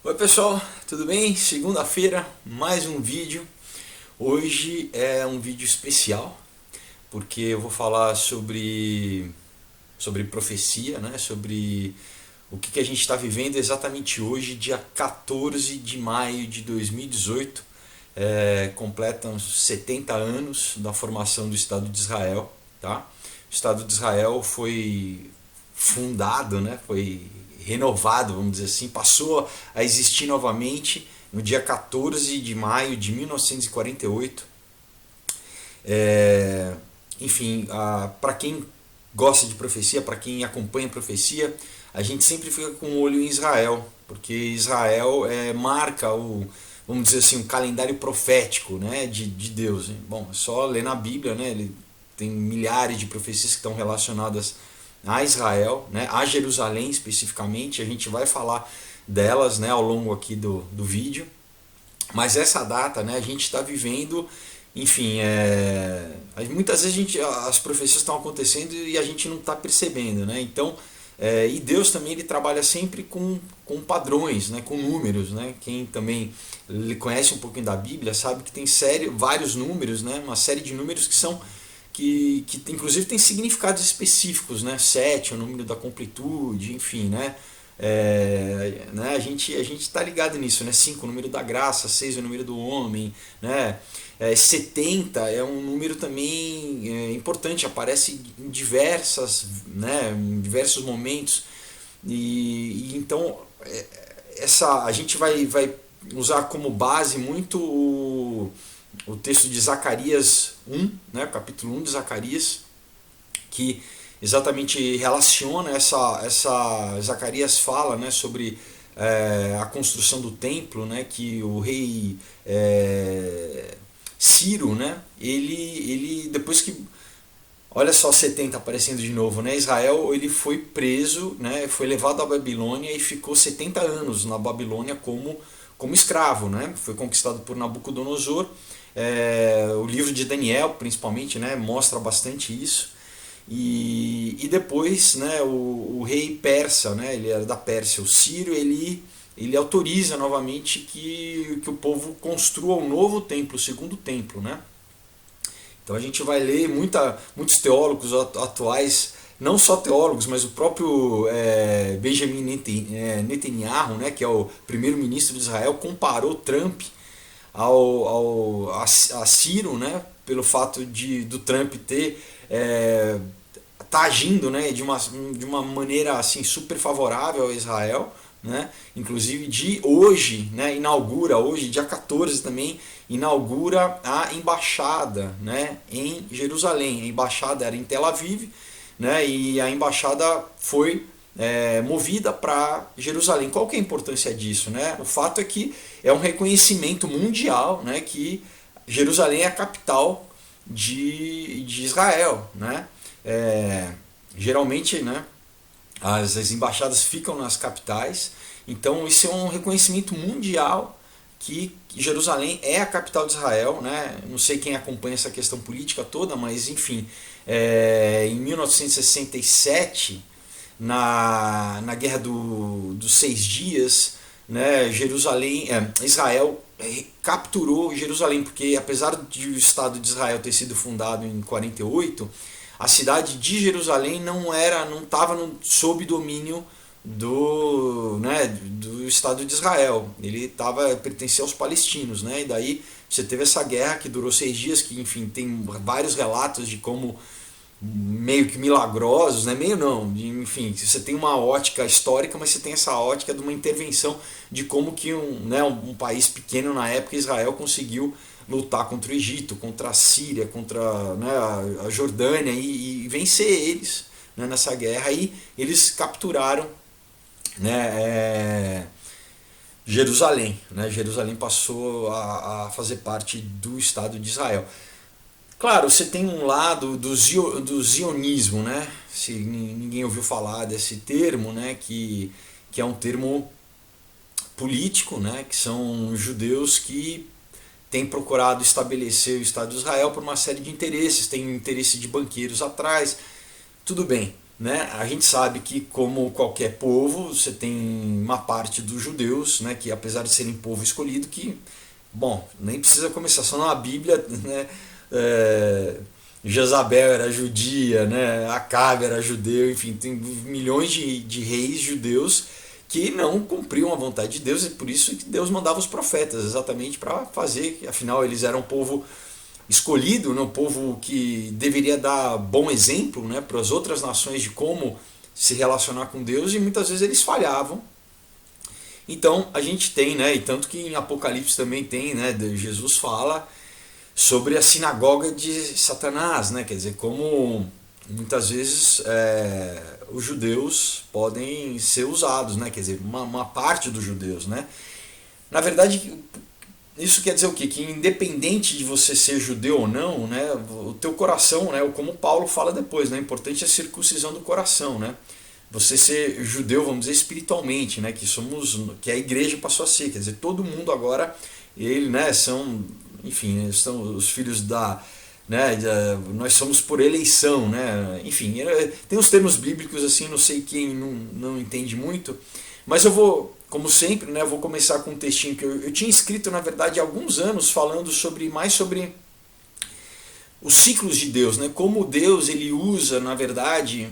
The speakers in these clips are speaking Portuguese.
Oi pessoal, tudo bem? Segunda-feira, mais um vídeo. Hoje é um vídeo especial porque eu vou falar sobre profecia, né? Sobre o que a gente está vivendo exatamente hoje, dia 14 de maio de 2018. Completam 70 anos da formação do Estado de Israel, tá? O Estado de Israel foi fundado, né? Foi renovado, vamos dizer assim, passou a existir novamente no dia 14 de maio de 1948. É, Enfim, para quem gosta de profecia, para quem acompanha a profecia, a gente sempre fica com o olho em Israel, porque Israel marca vamos dizer assim, um calendário profético, né, de Deus. Bom, é só ler na Bíblia, né, ele tem milhares de profecias que estão relacionadas a Israel, né, a Jerusalém especificamente. A gente vai falar delas, né, ao longo aqui do vídeo. Mas essa data, né, a gente está vivendo, enfim, muitas vezes as profecias estão acontecendo e a gente não está percebendo, né? Então, e Deus também ele trabalha sempre com padrões, né, com números, né? Quem também conhece um pouquinho da Bíblia sabe que tem vários números, né? Uma série de números que são que inclusive tem significados específicos, né? 7 é o número da completude, enfim, né? A gente está ligado nisso, né? 5 o número da graça, 6 o número do homem, né? 70 é um número também importante, aparece em em diversos momentos. E então a gente vai usar como base muito o texto de Zacarias 1, né? Capítulo 1 de Zacarias, que exatamente relaciona essa Zacarias fala, né, sobre a construção do templo, né, que o rei Ciro, né, ele depois que, olha só, 70 aparecendo de novo, né, Israel ele foi preso, né, foi levado à Babilônia e ficou 70 anos na Babilônia como escravo, né, foi conquistado por Nabucodonosor. O livro de Daniel principalmente, né, mostra bastante isso. E depois, né, o rei persa, né, ele era da Pérsia, o Ciro, ele autoriza novamente que o povo construa um novo templo, o segundo templo, né? Então a gente vai ler muitos teólogos atuais, não só teólogos, mas o próprio Benjamin Netanyahu, né, que é o primeiro-ministro de Israel, comparou Trump a Ciro, né, pelo fato do Trump ter tá agindo, né, de uma maneira assim super favorável a Israel, né, inclusive de hoje, né, inaugura hoje, dia 14 também, inaugura a embaixada, né, em Jerusalém. A embaixada era em Tel Aviv, né, e a embaixada foi movida para Jerusalém. Qual que é a importância disso, né? O fato é que é um reconhecimento mundial, né, que Jerusalém é a capital de Israel, né? É, Geralmente, né, as embaixadas ficam nas capitais, então isso é um reconhecimento mundial que Jerusalém é a capital de Israel, né? Não sei quem acompanha essa questão política toda, mas enfim, em 1967, na guerra dos 6 dias, né, Israel capturou Jerusalém, porque apesar de o Estado de Israel ter sido fundado em 48, a cidade de Jerusalém não estava sob domínio do Estado de Israel. Ele pertencia aos palestinos, né? E daí você teve essa guerra que durou 6 dias, que enfim tem vários relatos de como meio que milagrosos, né? Meio não, enfim, você tem uma ótica histórica, mas você tem essa ótica de uma intervenção de como que um país pequeno na época, Israel, conseguiu lutar contra o Egito, contra a Síria, contra, né, a Jordânia e vencer eles, né, nessa guerra. E eles capturaram, né, Jerusalém, né? Jerusalém passou a fazer parte do Estado de Israel. Claro, você tem um lado do zionismo, né? Se ninguém ouviu falar desse termo, né? Que é um termo político, né? Que são judeus que têm procurado estabelecer o Estado de Israel por uma série de interesses, tem o interesse de banqueiros atrás, tudo bem. né, a gente sabe que, como qualquer povo, você tem uma parte dos judeus, né, que apesar de serem povo escolhido, que, bom, nem precisa começar, só na Bíblia, né, Jezabel era judia, né, Acabe era judeu, enfim, tem milhões de reis judeus que não cumpriam a vontade de Deus, e por isso que Deus mandava os profetas, exatamente para fazer, afinal eles eram um povo escolhido, né, um povo que deveria dar bom exemplo, né, para as outras nações de como se relacionar com Deus, e muitas vezes eles falhavam. Então a gente tem, né, e tanto que em Apocalipse também tem, né, Jesus fala sobre a sinagoga de Satanás, né, quer dizer, como muitas vezes os judeus podem ser usados, né, quer dizer, uma parte dos judeus, né. Na verdade, isso quer dizer o quê? Que independente de você ser judeu ou não, né, o teu coração, né, como Paulo fala depois, né, o importante é a circuncisão do coração, né? Você ser judeu, vamos dizer, espiritualmente, né, que a igreja passou a ser, quer dizer, todo mundo agora, ele, né, são, enfim, são os filhos né, nós somos por eleição, né, enfim, tem uns termos bíblicos assim, não sei quem não entende muito, mas eu vou, como sempre, né, vou começar com um textinho que eu tinha escrito, na verdade, há alguns anos, falando mais sobre os ciclos de Deus, né? Como Deus ele usa, na verdade,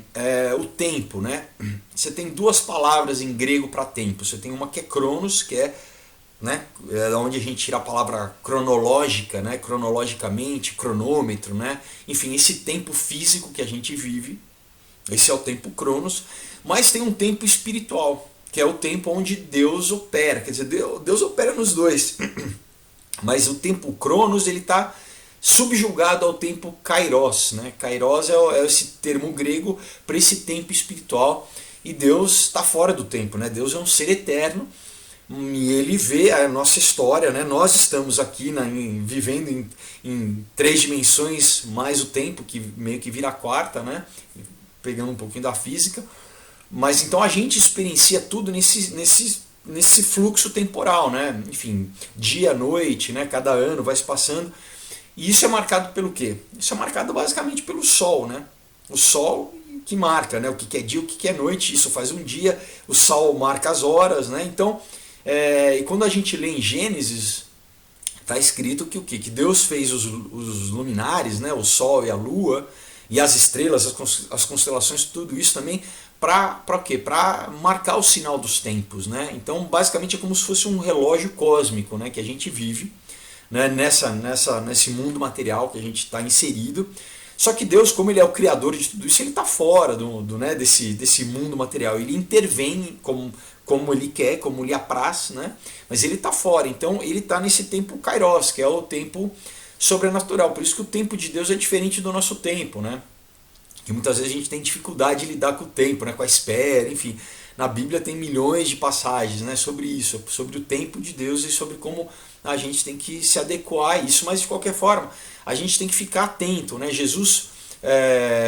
o tempo. Né? Você tem duas palavras em grego para tempo. Você tem uma que é cronos, que é, né, onde a gente tira a palavra cronológica, né, cronologicamente, cronômetro, né? Enfim, esse tempo físico que a gente vive, esse é o tempo cronos, mas tem um tempo espiritual, que é o tempo onde Deus opera. Quer dizer, Deus opera nos dois, mas o tempo cronos ele está subjugado ao tempo kairos, né? Kairos é esse termo grego para esse tempo espiritual, e Deus está fora do tempo, né? Deus é um ser eterno e ele vê a nossa história, né? Nós estamos aqui vivendo em três dimensões mais o tempo, que meio que vira a quarta, né? Pegando um pouquinho da física, mas então a gente experiencia tudo nesse fluxo temporal, né? Enfim, dia, noite, né? Cada ano vai se passando. E isso é marcado pelo quê? Isso é marcado basicamente pelo Sol, né? O Sol que marca, né? O que é dia, o que é noite, isso faz um dia, o Sol marca as horas, né? Então, e quando a gente lê em Gênesis, está escrito que o quê? Que Deus fez os luminares, né? O Sol e a Lua, e as estrelas, as constelações, tudo isso também, para quê? Para marcar o sinal dos tempos, né? Então, basicamente é como se fosse um relógio cósmico, né? Que a gente vive, né, nesse mundo material que a gente está inserido. Só que Deus, como ele é o criador de tudo isso, ele está fora né, desse mundo material. Ele intervém como ele quer, como lhe apraz, né? Mas ele está fora. Então ele está nesse tempo kairos, que é o tempo sobrenatural. Por isso que o tempo de Deus é diferente do nosso tempo, né? Que muitas vezes a gente tem dificuldade de lidar com o tempo, né, com a espera, enfim. Na Bíblia tem milhões de passagens, né, sobre isso, sobre o tempo de Deus e sobre como a gente tem que se adequar a isso, mas de qualquer forma a gente tem que ficar atento, né? Jesus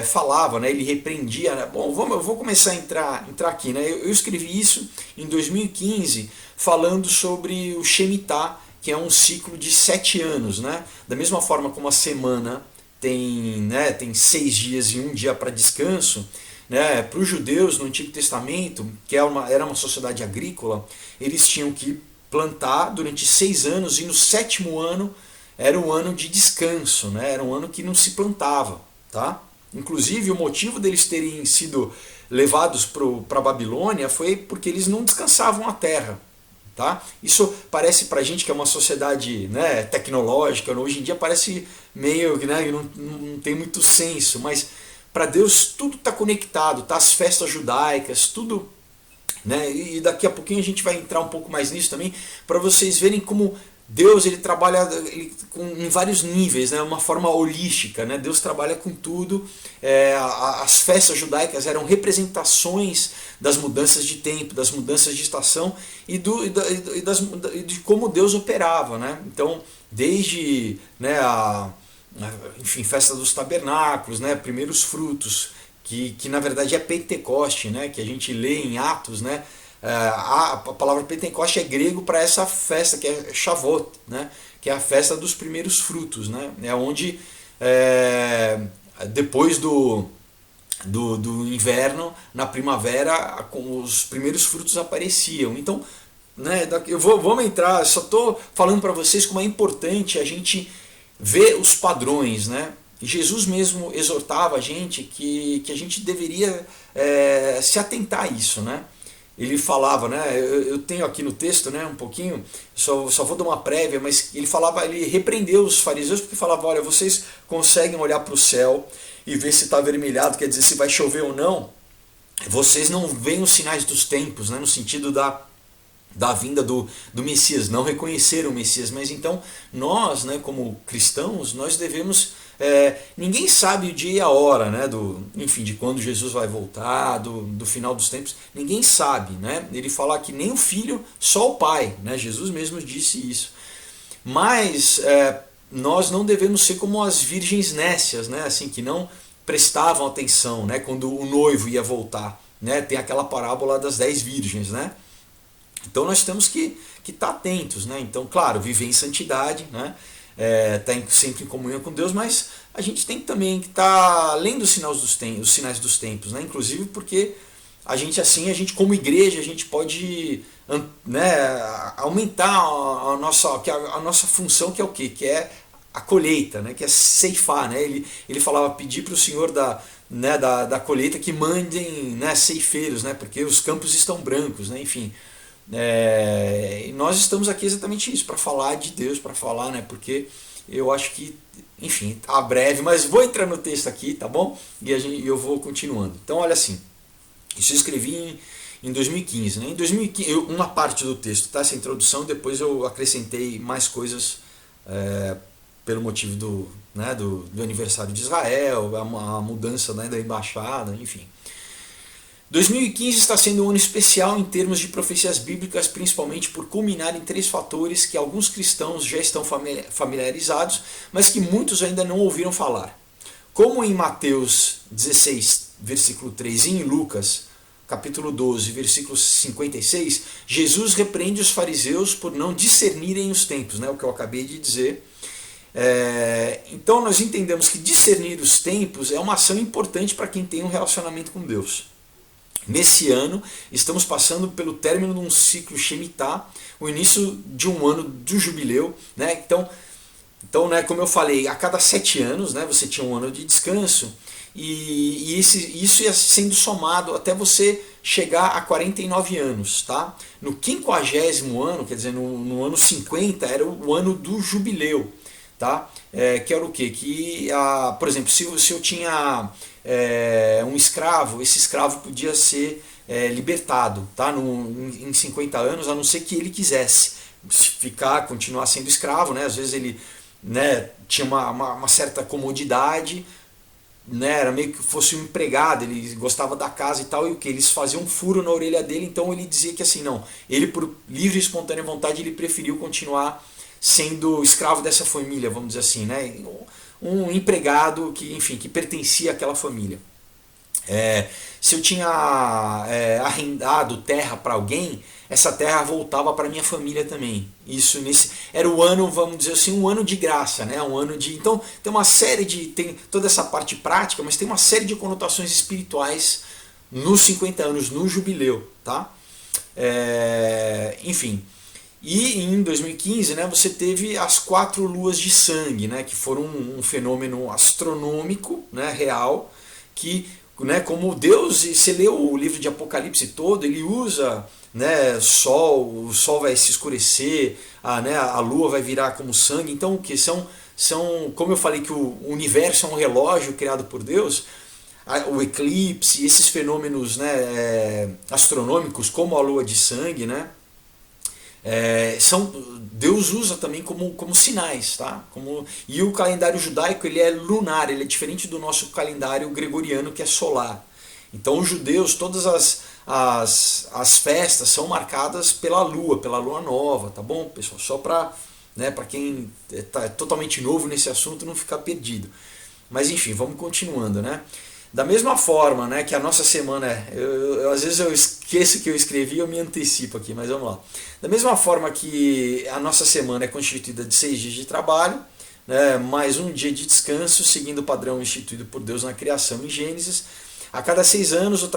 falava, né? Ele repreendia, né? Bom, eu vou começar a entrar aqui, né? Eu escrevi isso em 2015 falando sobre o Shemitah, que é um ciclo de 7 anos, né? Da mesma forma como a semana tem 6 dias e um dia para descanso, né? Para os judeus no Antigo Testamento, que era uma sociedade agrícola, eles tinham que plantar durante 6 anos, e no 7º ano era um ano de descanso, né? Era um ano que não se plantava, tá? Inclusive o motivo deles terem sido levados para a Babilônia foi porque eles não descansavam a terra, tá? Isso parece para a gente que é uma sociedade, né, tecnológica, hoje em dia parece meio, né, não tem muito senso, mas para Deus tudo está conectado, tá? As festas judaicas, tudo, né? E daqui a pouquinho a gente vai entrar um pouco mais nisso também, para vocês verem como Deus ele trabalha em vários níveis, né? Uma forma holística, né? Deus trabalha com tudo. As festas judaicas eram representações das mudanças de tempo, das mudanças de estação e de como Deus operava, né? Então, desde, né, enfim, festa dos tabernáculos, né? Primeiros frutos, que na verdade é Pentecoste, né? Que a gente lê em Atos, né? A palavra Pentecoste é grego para essa festa que é Shavuot, né? Que é a festa dos primeiros frutos, né? É onde depois do inverno, na primavera, com os primeiros frutos apareciam. Então, né, vamos entrar, só estou falando para vocês como é importante a gente ver os padrões, né? Jesus mesmo exortava a gente que a gente deveria se atentar a isso, né? Ele falava, né? Eu tenho aqui no texto, né, um pouquinho, só vou dar uma prévia, mas ele falava, ele repreendeu os fariseus porque falava, olha, vocês conseguem olhar para o céu e ver se está avermelhado, quer dizer, se vai chover ou não. Vocês não veem os sinais dos tempos, né, no sentido da vinda do Messias, não reconheceram o Messias, mas então nós, né, como cristãos, nós devemos, ninguém sabe o dia e a hora, né, enfim, de quando Jesus vai voltar, do final dos tempos, ninguém sabe, né, ele fala que nem o Filho, só o Pai, né, Jesus mesmo disse isso, mas nós não devemos ser como as virgens nécias, né, assim, que não prestavam atenção, né, quando o noivo ia voltar, né, tem aquela parábola das 10 virgens, né. Então nós temos que estar atentos, né? Então, claro, viver em santidade, né? Estar sempre em comunhão com Deus, mas a gente tem também que estar além dos sinais dos tempos, né? Inclusive porque a gente como igreja, a gente pode, né, aumentar a nossa função, que é o quê? Que é a colheita, né? Que é ceifar, né? Ele falava, pedir para o Senhor da colheita que mandem, né, ceifeiros, né? Porque os campos estão brancos, né? Enfim. E nós estamos aqui exatamente isso, para falar de Deus, para falar, né? Porque eu acho que, enfim, tá breve, mas vou entrar no texto aqui, tá bom? E eu vou continuando. Então, olha assim, isso eu escrevi em 2015, né? Em 2015, uma parte do texto, tá? Essa introdução, depois eu acrescentei mais coisas pelo motivo do aniversário de Israel, a mudança, né, da embaixada, enfim. 2015 está sendo um ano especial em termos de profecias bíblicas, principalmente por culminar em 3 fatores que alguns cristãos já estão familiarizados, mas que muitos ainda não ouviram falar. Como em Mateus 16, versículo 3, e em Lucas, capítulo 12, versículo 56, Jesus repreende os fariseus por não discernirem os tempos, né, o que eu acabei de dizer. Então nós entendemos que discernir os tempos é uma ação importante para quem tem um relacionamento com Deus. Nesse ano, estamos passando pelo término de um ciclo Shemitah, o início de um ano do jubileu, né? Então, né, como eu falei, a cada 7 anos, né, você tinha um ano de descanso, e isso ia sendo somado até você chegar a 49 anos. Tá? No 50º ano, quer dizer, no ano 50, era o ano do jubileu. Tá? Que era o quê? Por exemplo, se eu tinha um escravo, esse escravo podia ser libertado, tá? Em 50 anos, a não ser que ele quisesse continuar sendo escravo, né? Às vezes ele, né, tinha uma certa comodidade, né? Era meio que fosse um empregado, ele gostava da casa e tal, e o que? Eles faziam um furo na orelha dele, então ele dizia que assim, não, ele por livre e espontânea vontade, ele preferiu continuar sendo escravo dessa família, vamos dizer assim, né? Um empregado que, enfim, que pertencia àquela família. Se eu tinha arrendado terra para alguém, essa terra voltava para minha família também. Isso era o ano, vamos dizer assim, um ano de graça, né? Um ano de. Então tem uma série tem toda essa parte prática, mas tem uma série de conotações espirituais nos 50 anos, no jubileu, tá? Enfim. E em 2015, né, você teve as 4 luas de sangue, né, que foram um fenômeno astronômico, né, real, que, né, como Deus, você lê o livro de Apocalipse todo, ele usa, né, o sol vai se escurecer, a lua vai virar como sangue. Então, o que são, como eu falei que o universo é um relógio criado por Deus, o eclipse, esses fenômenos, né, astronômicos, como a lua de sangue, né, Deus usa também como sinais, tá? E o calendário judaico, ele é lunar, ele é diferente do nosso calendário gregoriano, que é solar. Então os judeus, todas as festas são marcadas pela lua nova, tá bom, pessoal? Só para, né, para quem está totalmente novo nesse assunto não ficar perdido. Mas enfim, vamos continuando, né? Da mesma forma, né, que a nossa semana às vezes eu esqueço que eu escrevi e eu me antecipo aqui, mas vamos lá. Da mesma forma que a nossa semana é constituída de 6 dias de trabalho, né, mais um dia de descanso, seguindo o padrão instituído por Deus na criação em Gênesis, a cada 6 anos de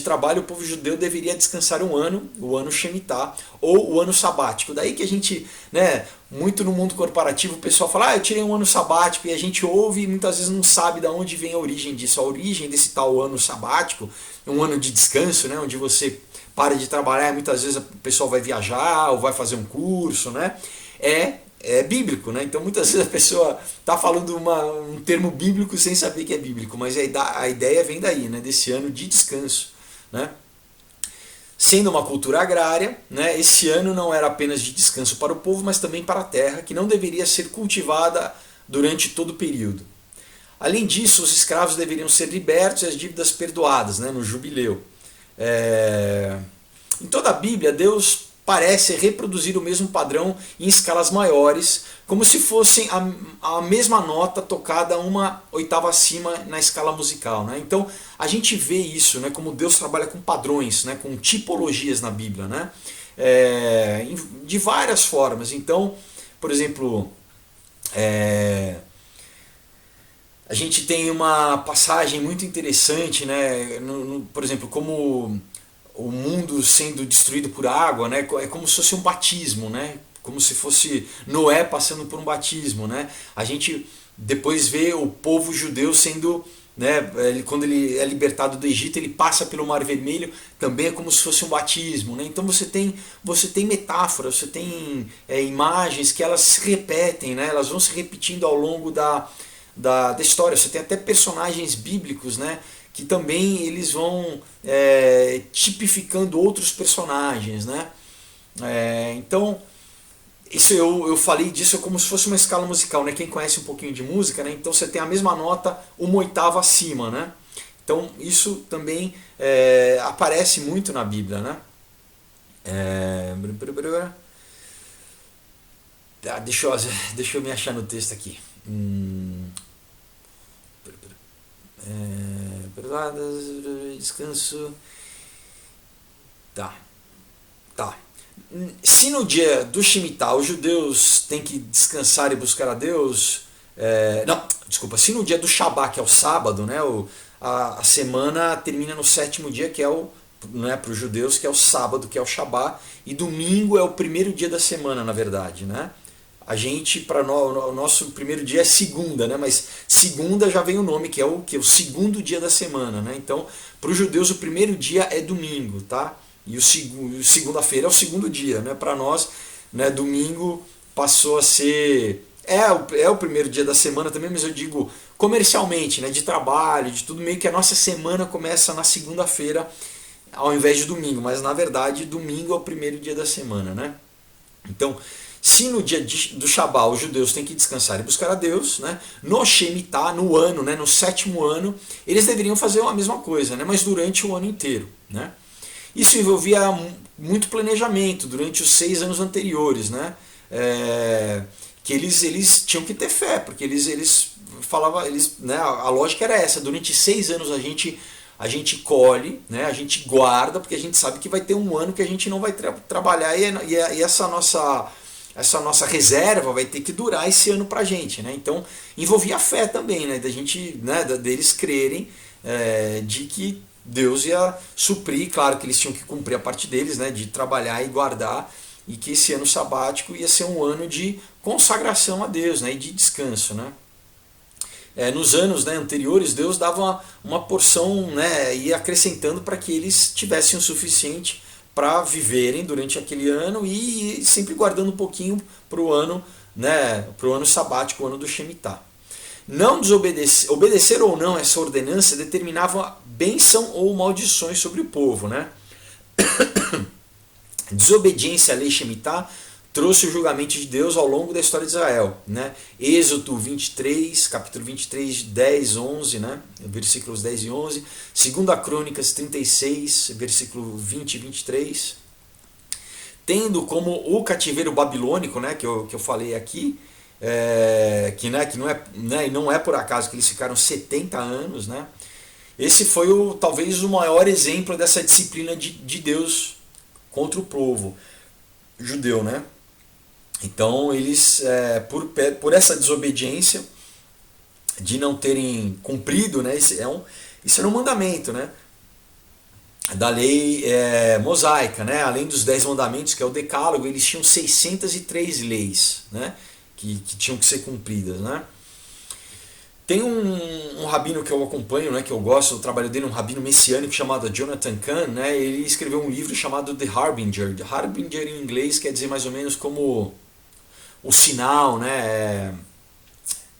trabalho o povo judeu deveria descansar um ano, o ano Shemitah, ou o ano sabático. Daí que a gente, né, muito no mundo corporativo, o pessoal fala, eu tirei um ano sabático, e a gente ouve e muitas vezes não sabe de onde vem a origem disso. A origem desse tal ano sabático, um ano de descanso, né, onde você para de trabalhar, muitas vezes o pessoal vai viajar ou vai fazer um curso, né, é bíblico, né? Então muitas vezes a pessoa está falando um termo bíblico sem saber que é bíblico, mas a ideia vem daí, né? Desse ano de descanso, né? Sendo uma cultura agrária, né? Esse ano não era apenas de descanso para o povo, mas também para a terra, que não deveria ser cultivada durante todo o período. Além disso, os escravos deveriam ser libertos e as dívidas perdoadas, né? No jubileu. Em toda a Bíblia, Deus parece reproduzir o mesmo padrão em escalas maiores, como se fosse a mesma nota tocada uma oitava acima na escala musical, né? Então a gente vê isso, né, como Deus trabalha com padrões, né, com tipologias na Bíblia, né? De várias formas. Então, por exemplo, a gente tem uma passagem muito interessante, né, por exemplo, como o mundo sendo destruído por água, né? É como se fosse um batismo, né? Como se fosse Noé passando por um batismo, né? A gente depois vê o povo judeu sendo, né, quando ele é libertado do Egito, ele passa pelo Mar Vermelho, também é como se fosse um batismo, né? Então você tem metáforas, você tem imagens que elas se repetem, né? Elas vão se repetindo ao longo da história. Você tem até personagens bíblicos, né, que também eles vão tipificando outros personagens, né? Então, isso eu falei disso como se fosse uma escala musical, né? Quem conhece um pouquinho de música, né? Então você tem a mesma nota uma oitava acima, né? Então isso também aparece muito na Bíblia, né? Deixa eu me achar no texto aqui. Descanso. Tá. Se no dia do Shemitah os judeus têm que descansar e buscar a Deus, se no dia do Shabá, que é o sábado, né, a semana termina no sétimo dia, que é para os judeus, que é o sábado, que é o Shabá, e domingo é o primeiro dia da semana, na verdade, né? A gente, o nosso primeiro dia é segunda, né? Mas segunda já vem o nome, que é o segundo dia da semana, né? Então, para os judeus o primeiro dia é domingo, tá? E o segunda-feira é o segundo dia, né? Para nós, né, domingo passou a ser o primeiro dia da semana também, mas eu digo comercialmente, né, de trabalho, de tudo, meio que a nossa semana começa na segunda-feira ao invés de domingo, mas na verdade domingo é o primeiro dia da semana, né? Então, se no dia do Shabá os judeus têm que descansar e buscar a Deus, né, no Shemitah, no ano, né, no sétimo ano, eles deveriam fazer a mesma coisa, né, mas durante o ano inteiro, né? Isso envolvia muito planejamento durante os 6 anos anteriores, né? Que eles tinham que ter fé, porque eles falavam, né, a lógica era essa: durante 6 anos a gente colhe, né, a gente guarda, porque a gente sabe que vai ter um ano que a gente não vai trabalhar e essa nossa reserva vai ter que durar esse ano pra gente, né? Então envolvia a fé também, né, da gente, né, deles crerem de que Deus ia suprir. Claro que eles tinham que cumprir a parte deles, né, de trabalhar e guardar, e que esse ano sabático ia ser um ano de consagração a Deus, né, e de descanso, né? Nos anos, né, anteriores, Deus dava uma porção, né, ia acrescentando para que eles tivessem o suficiente para viverem durante aquele ano, e sempre guardando um pouquinho para o ano, né, para o ano sabático, o ano do Shemitah. Não obedecer ou não essa ordenança determinava bênção ou maldições sobre o povo, né? Desobediência à lei Shemitah trouxe o julgamento de Deus ao longo da história de Israel, né? Êxodo 23, capítulo 23, 10, 11, né? Versículos 10 e 11. 2 Crônicas 36, versículo 20 e 23. Tendo como o cativeiro babilônico, né, que eu falei aqui, que não é por acaso que eles ficaram 70 anos, né? Esse foi talvez o maior exemplo dessa disciplina de Deus contra o povo judeu, né? Então eles, por essa desobediência de não terem cumprido, né, Isso era um mandamento, né? Da lei mosaica, né? Além dos 10 mandamentos, que é o decálogo, eles tinham 603 leis, né? Que tinham que ser cumpridas, né? Tem um rabino que eu acompanho, né, que eu gosto do trabalho dele, um rabino messiânico chamado Jonathan Cahn, né? Ele escreveu um livro chamado The Harbinger. The Harbinger em inglês quer dizer mais ou menos como o sinal, né?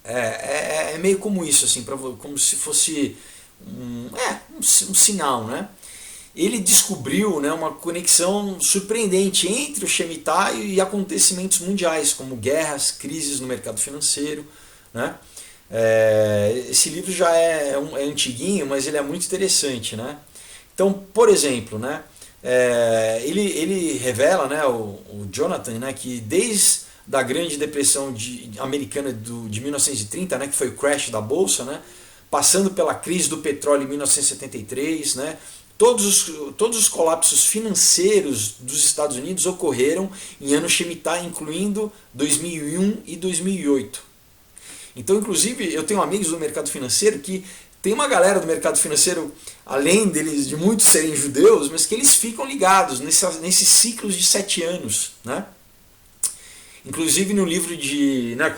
É meio como isso, assim, como se fosse um sinal, né? Ele descobriu, né, uma conexão surpreendente entre o Shemitah e acontecimentos mundiais, como guerras, crises no mercado financeiro, né? Esse livro já é antiguinho, mas ele é muito interessante, né? Então, por exemplo, né, ele revela, né, o Jonathan, né, que desde da Grande Depressão americana de 1930, né, que foi o crash da bolsa, né, passando pela crise do petróleo em 1973, né, todos os colapsos financeiros dos Estados Unidos ocorreram em ano Shemitah, incluindo 2001 e 2008. Então, inclusive, eu tenho amigos do mercado financeiro que tem uma galera do mercado financeiro, além deles, de muitos serem judeus, mas que eles ficam ligados nesses ciclos de 7 anos, né? Inclusive no livro de, né,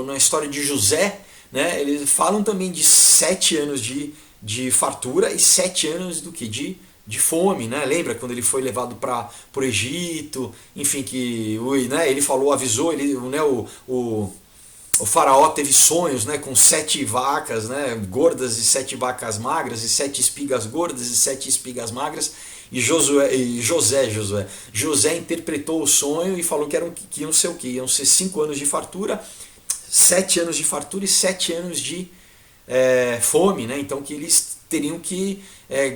na história de José, né, eles falam também de 7 anos de fartura e 7 anos do que de fome, né? Lembra quando ele foi levado para o Egito, enfim, que né, ele falou, avisou, né, o faraó teve sonhos, né, com 7 vacas, né, gordas e 7 vacas magras, e 7 espigas gordas e 7 espigas magras. E José interpretou o sonho e falou que iam ser o quê? Iam ser 5 anos de fartura, 7 anos de fartura e 7 anos de fome, né? Então que eles teriam que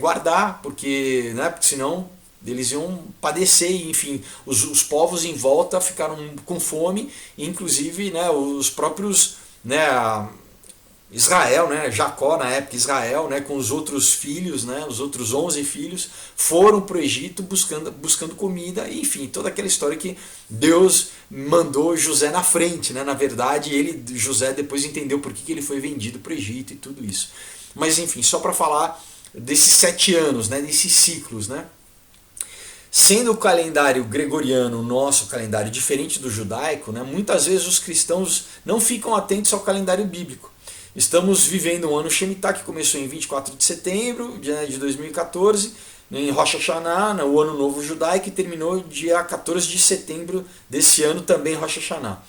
guardar, porque senão eles iam padecer, enfim, os povos em volta ficaram com fome, inclusive, né, os próprios, né, Israel, né, Jacó na época, Israel, né, com os outros filhos, né, os outros 11 filhos, foram para o Egito buscando comida, e, enfim, toda aquela história que Deus mandou José na frente, né, na verdade, José depois entendeu por que ele foi vendido para o Egito e tudo isso. Mas, enfim, só para falar desses 7 anos, né, desses ciclos, né. Sendo o calendário gregoriano, o nosso calendário, diferente do judaico, né, muitas vezes os cristãos não ficam atentos ao calendário bíblico. Estamos vivendo um ano Shemitah que começou em 24 de setembro de 2014, em Rosh Hashanah, o ano novo judaico, e terminou dia 14 de setembro desse ano, também Rosh Hashanah.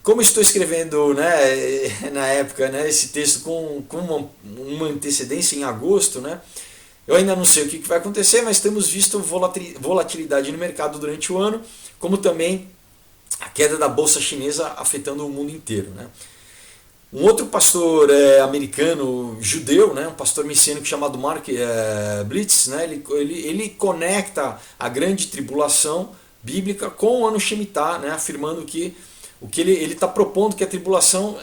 Como estou escrevendo, né, na época, né, esse texto com uma antecedência em agosto, né, eu ainda não sei o que vai acontecer, mas temos visto volatilidade no mercado durante o ano, como também a queda da bolsa chinesa afetando o mundo inteiro, né. Um outro pastor americano, judeu, né, um pastor messiânico chamado Mark Blitz, né, ele conecta a grande tribulação bíblica com o ano Shemitah, né, afirmando que o que ele está propondo que a tribulação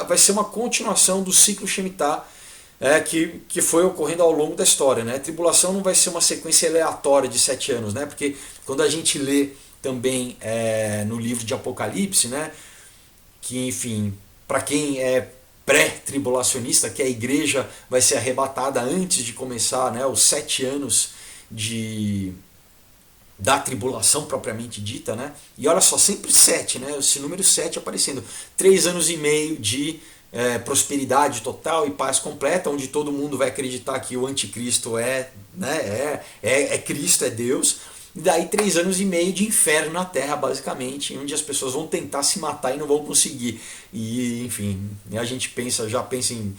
vai ser uma continuação do ciclo Shemitah que foi ocorrendo ao longo da história. Né. A tribulação não vai ser uma sequência aleatória de 7 anos, né, porque quando a gente lê também no livro de Apocalipse, né, que, enfim, para quem é pré-tribulacionista, que a igreja vai ser arrebatada antes de começar, né, os 7 anos da tribulação propriamente dita, né? E olha só, sempre 7, né? Esse número 7 aparecendo. 3 anos e meio de prosperidade total e paz completa, onde todo mundo vai acreditar que o anticristo é Cristo, é Deus. E daí 3 anos e meio de inferno na Terra, basicamente, onde as pessoas vão tentar se matar e não vão conseguir. E, enfim, a gente já pensa em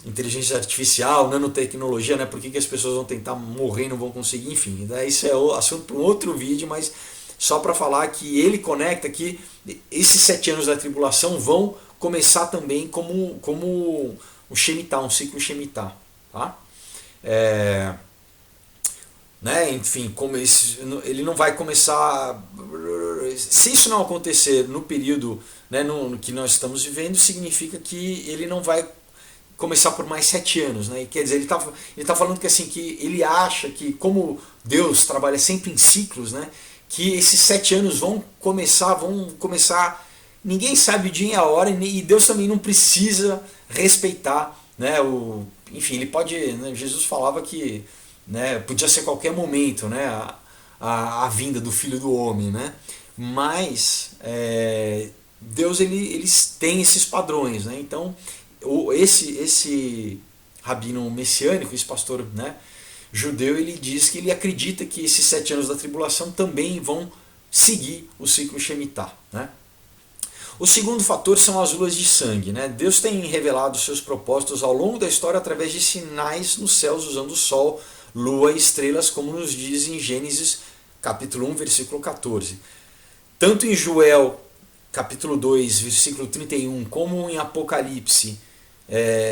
inteligência artificial, nanotecnologia, né? Por que as pessoas vão tentar morrer e não vão conseguir? Enfim, daí isso é assunto para um outro vídeo, mas só para falar que ele conecta que esses 7 anos da tribulação vão começar também como um Shemitah, um ciclo Shemitah, tá? Né? Enfim, ele não vai começar. Se isso não acontecer no período, né, no que nós estamos vivendo, significa que ele não vai começar por mais 7 anos. Né? E, quer dizer, ele tá falando que, assim, que ele acha que, como Deus trabalha sempre em ciclos, né, que esses 7 anos vão começar. Ninguém sabe o dia e a hora, e Deus também não precisa respeitar né, enfim, ele pode, né, Jesus falava que, né, podia ser qualquer momento, né, a vinda do Filho do Homem, né, mas Deus ele tem esses padrões, né, então esse rabino messiânico, esse pastor, né, judeu, ele diz que ele acredita que esses 7 anos da tribulação também vão seguir o ciclo Shemitah, né. O segundo fator são as luas de sangue, né? Deus tem revelado seus propósitos ao longo da história através de sinais nos céus usando o sol, lua e estrelas, como nos diz em Gênesis capítulo 1, versículo 14. Tanto em Joel capítulo 2, versículo 31, como em Apocalipse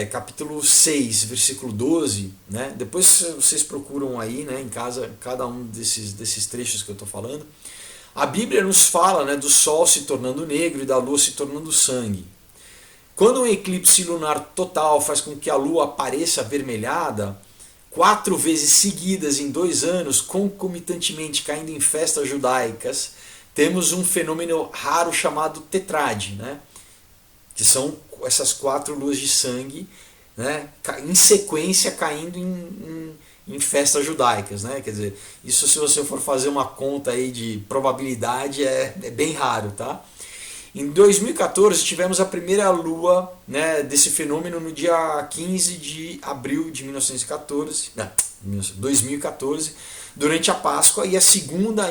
capítulo 6, versículo 12, né? Depois vocês procuram aí, né, em casa cada um desses trechos que eu estou falando. A Bíblia nos fala, né, do sol se tornando negro e da lua se tornando sangue. Quando um eclipse lunar total faz com que a lua apareça avermelhada, 4 vezes seguidas em 2 anos, concomitantemente caindo em festas judaicas, temos um fenômeno raro chamado tetrade, né, que são essas 4 luas de sangue, né, em sequência caindo em festas judaicas, né? Quer dizer, isso se você for fazer uma conta aí de probabilidade é bem raro, tá? Em 2014 tivemos a primeira lua, né, desse fenômeno no dia 15 de abril de 2014, durante a Páscoa, e a segunda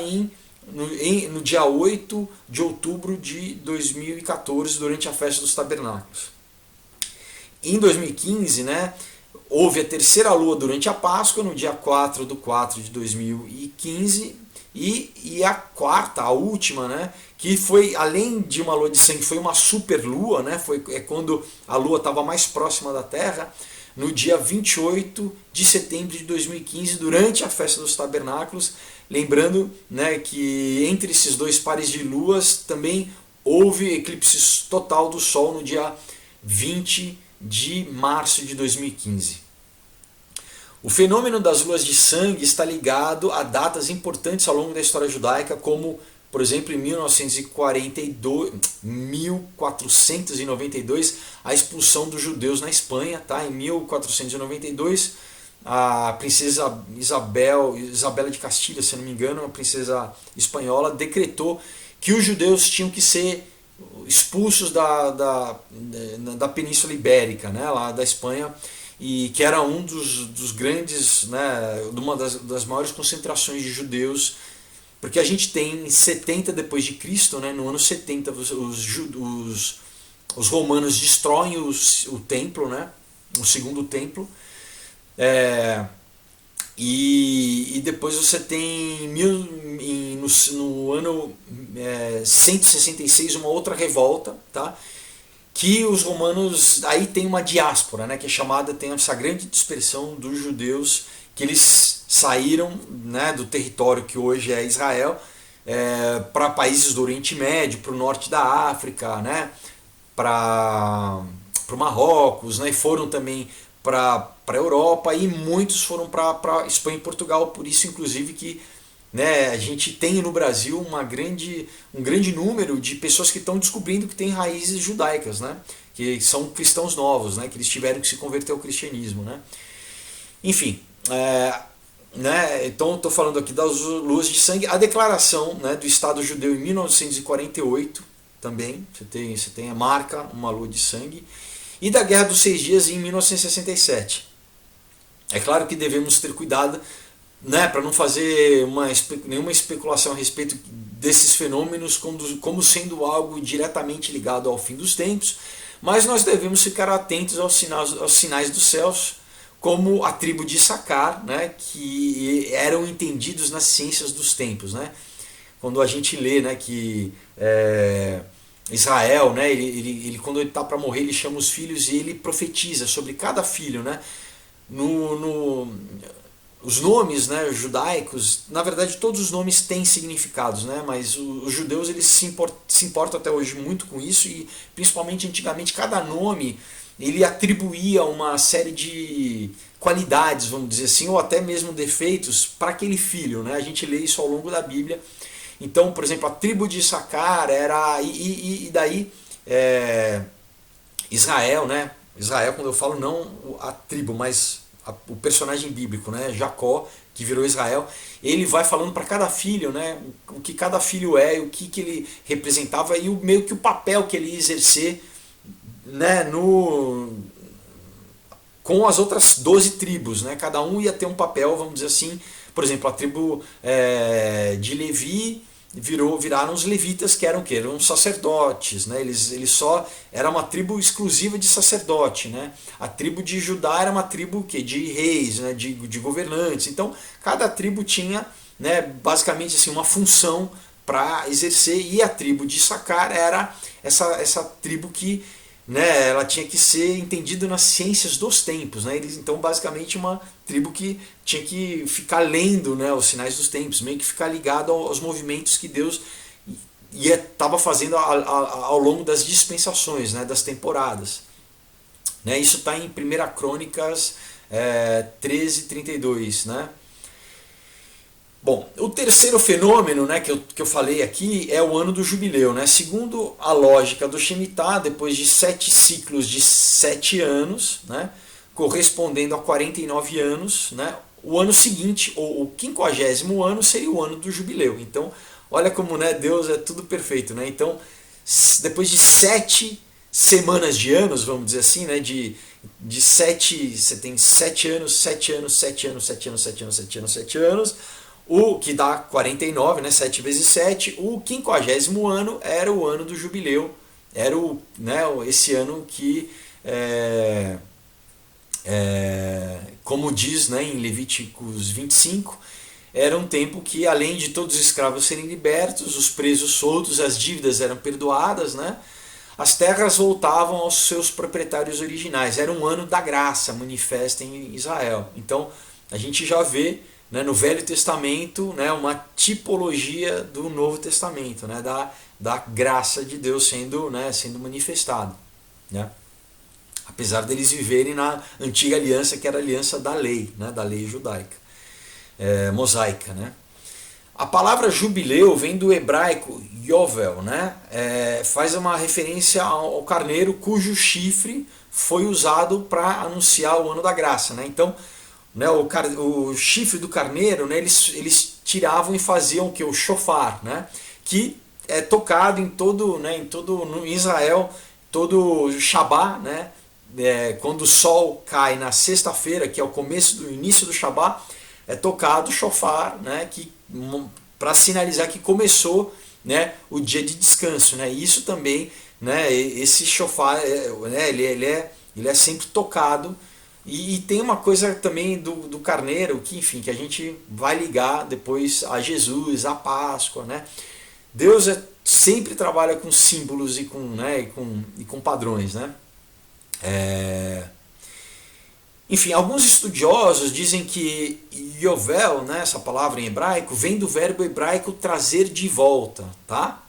no dia 8 de outubro de 2014, durante a festa dos tabernáculos. Em 2015, né, houve a terceira lua durante a Páscoa, no dia 4 de 4 de 2015, e a quarta, a última, né, que foi, além de uma lua de sangue, foi uma super lua, né, quando a lua estava mais próxima da Terra, no dia 28 de setembro de 2015, durante a festa dos tabernáculos, lembrando, né, que entre esses 2 pares de luas também houve eclipse total do Sol no dia 20 de março de 2015. O fenômeno das luas de sangue está ligado a datas importantes ao longo da história judaica, como, por exemplo, em 1492, a expulsão dos judeus na Espanha. Tá? Em 1492, a princesa Isabela de Castilha, se não me engano, a princesa espanhola, decretou que os judeus tinham que ser expulsos da Península Ibérica, né, lá da Espanha, e que era um dos grandes, né, uma das maiores concentrações de judeus, porque a gente tem em 70 depois de Cristo, né, no ano 70 os romanos destroem o templo, né, o segundo templo, e depois você tem no ano 166 uma outra revolta, tá? Que os romanos, aí tem uma diáspora, né, que é chamada, tem essa grande dispersão dos judeus, que eles saíram, né, do território que hoje é Israel, para países do Oriente Médio, para o norte da África, né, para o Marrocos, né, e foram também para a Europa, e muitos foram para Espanha e Portugal, por isso inclusive que, né, a gente tem no Brasil um grande número de pessoas que estão descobrindo que tem raízes judaicas, né, que são cristãos novos, né, que eles tiveram que se converter ao cristianismo, né. Tem né, então estou falando aqui das luas de sangue, a declaração, né, do Estado judeu em 1948 também, você tem a marca, uma lua de sangue, e da Guerra dos 6 Dias em 1967. É claro que devemos ter cuidado, né, para não fazer nenhuma especulação a respeito desses fenômenos como sendo algo diretamente ligado ao fim dos tempos, mas nós devemos ficar atentos aos sinais dos céus, como a tribo de Issacar, né, que eram entendidos nas ciências dos tempos, né? Quando a gente lê, né, que Israel, né, ele quando ele está para morrer, ele chama os filhos e ele profetiza sobre cada filho, né? Os nomes, né, judaicos, na verdade todos os nomes têm significados, né, mas os judeus eles se importam até hoje muito com isso, e principalmente antigamente cada nome ele atribuía uma série de qualidades, vamos dizer assim, ou até mesmo defeitos para aquele filho, né? A gente lê isso ao longo da Bíblia. Então, por exemplo, a tribo de Issacar era, e daí Israel, né, Israel, quando eu falo não a tribo, mas o personagem bíblico, né, Jacó, que virou Israel, ele vai falando para cada filho, né, o que cada filho é, o que ele representava e meio que o papel que ele ia exercer, né, com as outras 12 tribos, né, cada um ia ter um papel, vamos dizer assim. Por exemplo, a tribo de Levi viraram os levitas, que eram o quê? Eram sacerdotes, né? Eles só era uma tribo exclusiva de sacerdote, né? A tribo de Judá era uma tribo que de reis, né? de governantes. Então cada tribo tinha, né, basicamente assim, uma função para exercer, e a tribo de Issacar era essa tribo que, né, ela tinha que ser entendida nas ciências dos tempos, né? Eles, então, basicamente, uma tribo que tinha que ficar lendo, né, os sinais dos tempos, meio que ficar ligado aos movimentos que Deus estava fazendo ao longo das dispensações, né, das temporadas. Né? Isso está em 1 Crônicas 13:32, né? Bom, o terceiro fenômeno, né, que eu falei aqui é o ano do jubileu. Né? Segundo a lógica do Shemitah, depois de 7 ciclos de 7 anos, né, correspondendo a 49 anos, né, o ano seguinte, ou o 50º ano, seria o ano do jubileu. Então, olha como, né, Deus é tudo perfeito. Né? Então, depois de 7 semanas de anos, vamos dizer assim, né, de 7, você tem 7 anos, 7 anos, 7 anos, 7 anos, 7 anos, 7 anos, 7 anos, o que dá 49, né, 7 vezes 7, o 50º ano era o ano do jubileu, era esse ano que, como diz, né, em Levíticos 25, era um tempo que, além de todos os escravos serem libertos, os presos soltos, as dívidas eram perdoadas, né, as terras voltavam aos seus proprietários originais. Era um ano da graça manifesta em Israel. Então a gente já vê, né, no Velho Testamento, né, uma tipologia do Novo Testamento, né, da graça de Deus sendo manifestada. Né? Apesar deles viverem na antiga aliança, que era a aliança da lei, né, da lei judaica, mosaica. Né? A palavra jubileu vem do hebraico yovel, né? Faz uma referência ao carneiro cujo chifre foi usado para anunciar o ano da graça. Né? Então, né, o chifre do carneiro, né, eles tiravam e faziam o que? O shofar, né? Que é tocado em todo, né, no Israel, todo Shabá, né? Quando o sol cai na sexta-feira, que é o início do Shabá, é tocado o shofar, né, para sinalizar que começou, né, o dia de descanso. Né? E isso também, né, esse shofar, né, ele é sempre tocado. E tem uma coisa também do carneiro, que, enfim, que a gente vai ligar depois a Jesus, a Páscoa. Né? Deus sempre trabalha com símbolos e com padrões. Né? Enfim, alguns estudiosos dizem que Yovel, né, essa palavra em hebraico, vem do verbo hebraico trazer de volta, tá?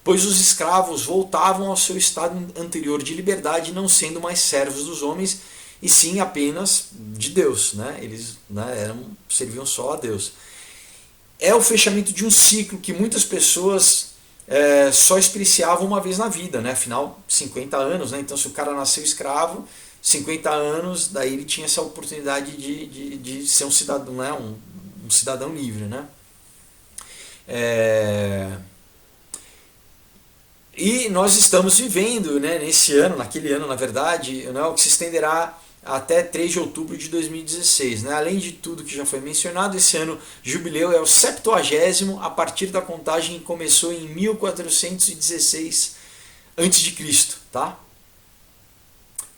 Pois os escravos voltavam ao seu estado anterior de liberdade, não sendo mais servos dos homens, e sim apenas de Deus. Né? Eles, né, serviam só a Deus. É o fechamento de um ciclo que muitas pessoas só experienciavam uma vez na vida. Né? Afinal, 50 anos, né? Então se o cara nasceu escravo, 50 anos, daí ele tinha essa oportunidade de ser um cidadão, né? um cidadão livre. Né? E nós estamos vivendo, né, nesse ano, naquele ano na verdade, né, o que se estenderá até 3 de outubro de 2016. Né? Além de tudo que já foi mencionado, esse ano jubileu é o 70º a partir da contagem que começou em 1416 a.C., tá?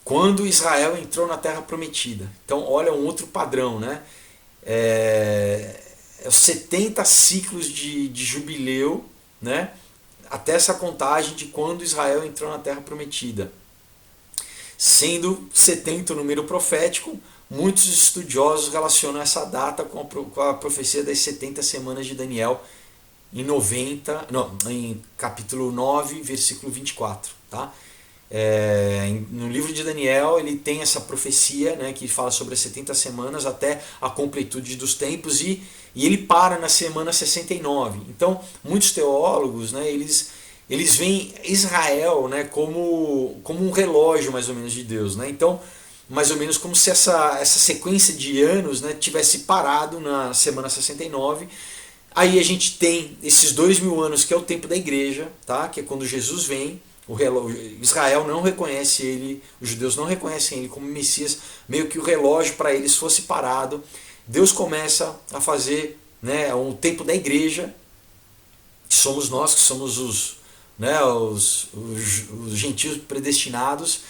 Quando Israel entrou na Terra Prometida. Então olha um outro padrão. Né? Os 70 ciclos de jubileu, né? Até essa contagem de quando Israel entrou na Terra Prometida. Sendo 70 o número profético, muitos estudiosos relacionam essa data com a profecia das 70 semanas de Daniel em capítulo 9, versículo 24. Tá? No livro de Daniel ele tem essa profecia, né, que fala sobre as 70 semanas até a completude dos tempos, e ele para na semana 69. Então muitos teólogos, né, eles eles veem Israel, né, como um relógio mais ou menos de Deus, né? Então, mais ou menos como se essa sequência de anos, né, tivesse parado na semana 69. Aí a gente tem esses 2000 anos que é o tempo da igreja, tá? Que é quando Jesus vem. Israel não reconhece ele, os judeus não reconhecem ele como Messias, meio que o relógio para eles fosse parado. Deus começa a fazer, né, o tempo da igreja, que somos nós, que somos os gentios predestinados.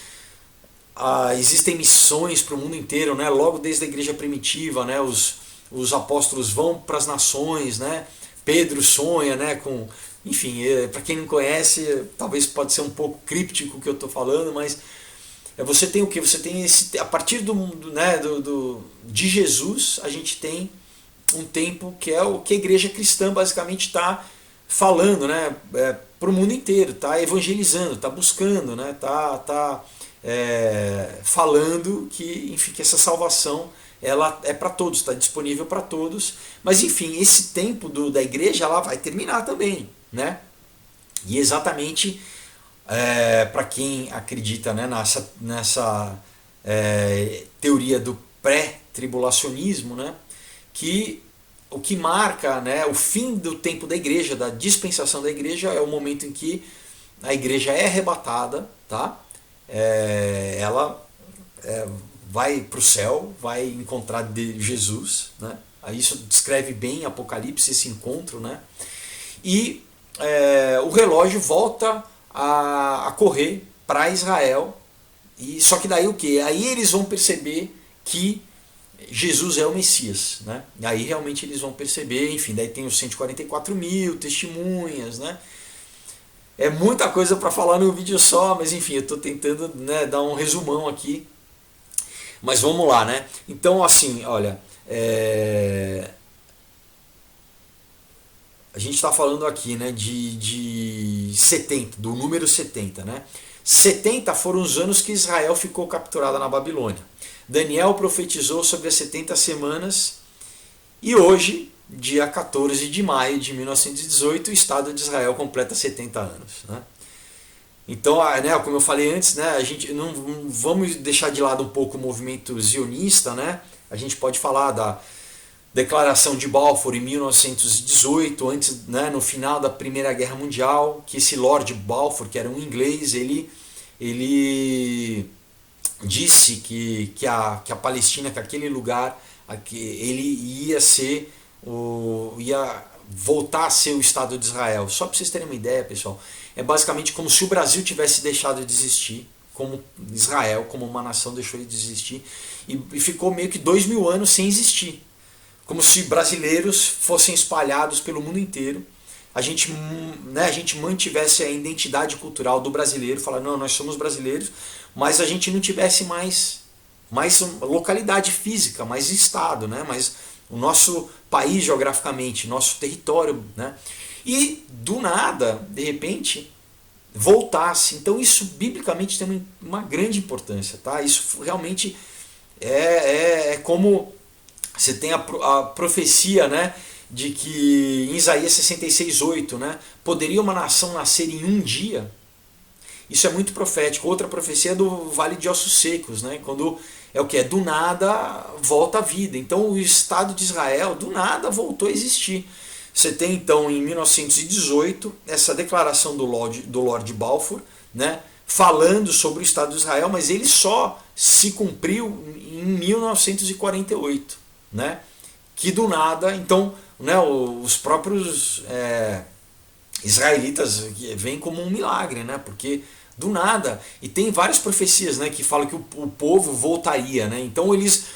Existem missões para o mundo inteiro, né? Logo desde a igreja primitiva, né? Os apóstolos vão para as nações, né? Pedro sonha, né? Enfim, para quem não conhece, talvez pode ser um pouco críptico o que eu estou falando, mas você tem o que? Você tem a partir de Jesus, a gente tem um tempo que é o que a igreja cristã basicamente está falando, né? Para o mundo inteiro, está evangelizando, está buscando, né? Falando que, enfim, que essa salvação ela é para todos, está disponível para todos. Mas enfim, esse tempo da igreja ela vai terminar também, né? E exatamente para quem acredita, né, nessa teoria do pré-tribulacionismo, né, que o que marca, né, o fim do tempo da igreja, da dispensação da igreja, é o momento em que a igreja é arrebatada, tá? Ela vai para o céu, vai encontrar Jesus, né? Aí isso descreve bem Apocalipse, esse encontro, né? E o relógio volta a correr para Israel, e só que daí o que? Aí eles vão perceber que Jesus é o Messias, né? E aí realmente eles vão perceber, enfim, daí tem os 144 mil testemunhas, né? É muita coisa para falar num vídeo só, mas enfim, eu estou tentando, né, dar um resumão aqui. Mas vamos lá, né? Então, assim, olha, a gente está falando aqui, né, de 70, do número 70, né? 70 foram os anos que Israel ficou capturada na Babilônia. Daniel profetizou sobre as 70 semanas e hoje, dia 14 de maio de 1918, o Estado de Israel completa 70 anos, né? Então, né, como eu falei antes, né, a gente não vamos deixar de lado um pouco o movimento zionista, né? A gente pode falar da Declaração de Balfour em 1918, antes, né, no final da Primeira Guerra Mundial, que esse Lord Balfour, que era um inglês, ele disse que a Palestina, que aquele lugar, ele ia voltar a ser o Estado de Israel. Só para vocês terem uma ideia, pessoal, é basicamente como se o Brasil tivesse deixado de existir, como Israel, como uma nação, deixou de existir, e ficou meio que 2000 anos sem existir. Como se brasileiros fossem espalhados pelo mundo inteiro. A gente mantivesse a identidade cultural do brasileiro, falar, não, nós somos brasileiros, mas a gente não tivesse mais localidade física, mais estado, né? Mais o nosso país geograficamente, nosso território, né? E do nada, de repente, voltasse. Então isso biblicamente tem uma grande importância, tá? Isso realmente é como você tem a profecia, né, de que em Isaías 66:8, né, poderia uma nação nascer em um dia. Isso é muito profético. Outra profecia é do Vale de Ossos Secos, né, quando do nada volta à vida. Então o Estado de Israel do nada voltou a existir. Você tem então em 1918 essa declaração do Lord Balfour, né, falando sobre o Estado de Israel, mas ele só se cumpriu em 1948, né, que do nada, então, né, os próprios israelitas veem como um milagre, né, porque do nada, e tem várias profecias, né, que falam que o povo voltaria, né, então eles,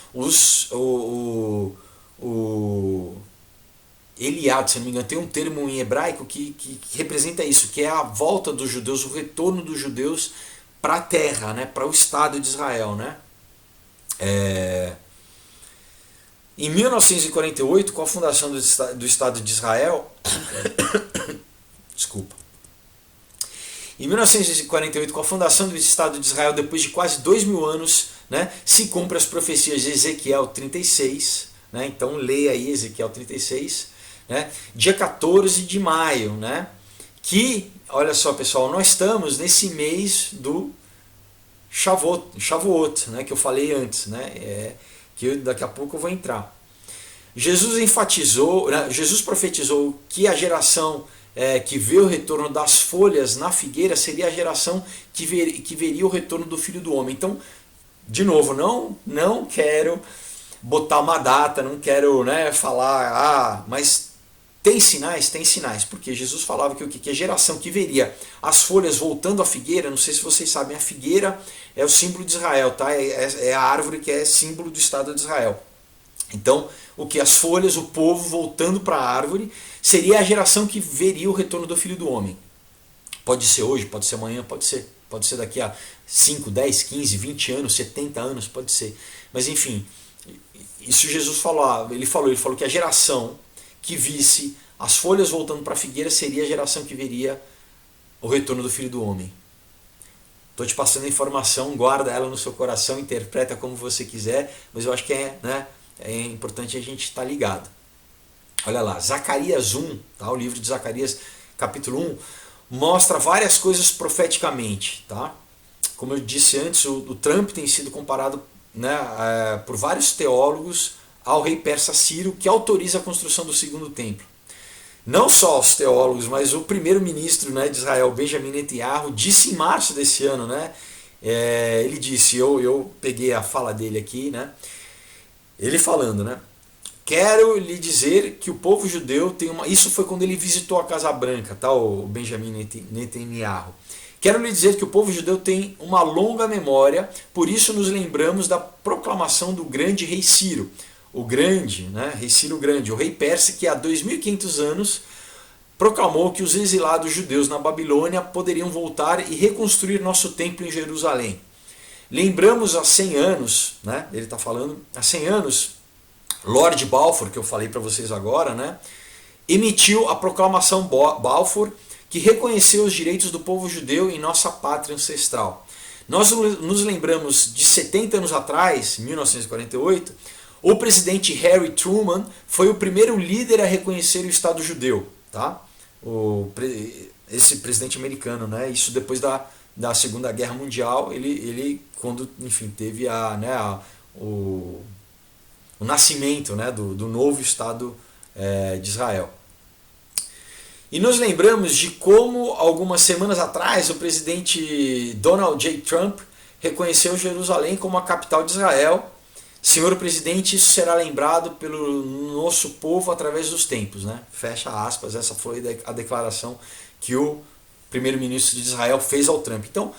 Eliad, se não me engano, tem um termo em hebraico que representa isso, que é a volta dos judeus, o retorno dos judeus para a terra, né, para o Estado de Israel, né. Em 1948, com a fundação do Estado de Israel, desculpa. Em 1948, com a fundação do Estado de Israel, depois de quase 2000 anos, né, se cumpre as profecias de Ezequiel 36, né, então leia aí Ezequiel 36, né, dia 14 de maio, né, que, olha só pessoal, nós estamos nesse mês do Shavuot, né, que eu falei antes, né, que daqui a pouco eu vou entrar. Jesus profetizou que a geração que vê o retorno das folhas na figueira seria a geração que veria o retorno do Filho do Homem. Então, de novo, não quero botar uma data, não quero, né, falar, mas tem sinais, porque Jesus falava que a geração que veria as folhas voltando à figueira, não sei se vocês sabem, a figueira é o símbolo de Israel, tá? É a árvore que é símbolo do Estado de Israel. Então, as folhas, o povo voltando para a árvore, seria a geração que veria o retorno do Filho do Homem. Pode ser hoje, pode ser amanhã, pode ser daqui a 5, 10, 15, 20 anos, 70 anos, pode ser. Mas enfim, isso Jesus falou, ele falou que a geração que visse as folhas voltando para a figueira seria a geração que veria o retorno do Filho do Homem. Estou te passando a informação, guarda ela no seu coração, interpreta como você quiser, mas eu acho que é importante a gente estar ligado. Olha lá, Zacarias 1, tá? O livro de Zacarias, capítulo 1, mostra várias coisas profeticamente. Tá? Como eu disse antes, o Trump tem sido comparado, né, por vários teólogos ao rei persa Ciro, que autoriza a construção do segundo templo. Não só os teólogos, mas o primeiro-ministro, né, de Israel, Benjamin Netanyahu, disse em março desse ano, né, ele disse, eu peguei a fala dele aqui, né, ele falando, né, quero lhe dizer que o povo judeu tem uma... Isso foi quando ele visitou a Casa Branca, tá, o Benjamin Netanyahu. Quero lhe dizer que o povo judeu tem uma longa memória, por isso nos lembramos da proclamação do grande rei Ciro. O grande, né, rei Ciro o Grande, o rei persa que há 2.500 anos proclamou que os exilados judeus na Babilônia poderiam voltar e reconstruir nosso templo em Jerusalém. Lembramos há 100 anos, né, ele está falando, há 100 anos, Lord Balfour, que eu falei para vocês agora, né, emitiu a proclamação Balfour, que reconheceu os direitos do povo judeu em nossa pátria ancestral. Nós nos lembramos de 70 anos atrás, 1948, o presidente Harry Truman foi o primeiro líder a reconhecer o Estado judeu. Tá? Esse presidente americano, né? Isso depois da Segunda Guerra Mundial, ele quando, enfim, teve o nascimento, né, do novo Estado de Israel. E nos lembramos de como, algumas semanas atrás, o presidente Donald J. Trump reconheceu Jerusalém como a capital de Israel. Senhor presidente, isso será lembrado pelo nosso povo através dos tempos. Né? Fecha aspas, essa foi a declaração que o primeiro-ministro de Israel fez ao Trump. Então,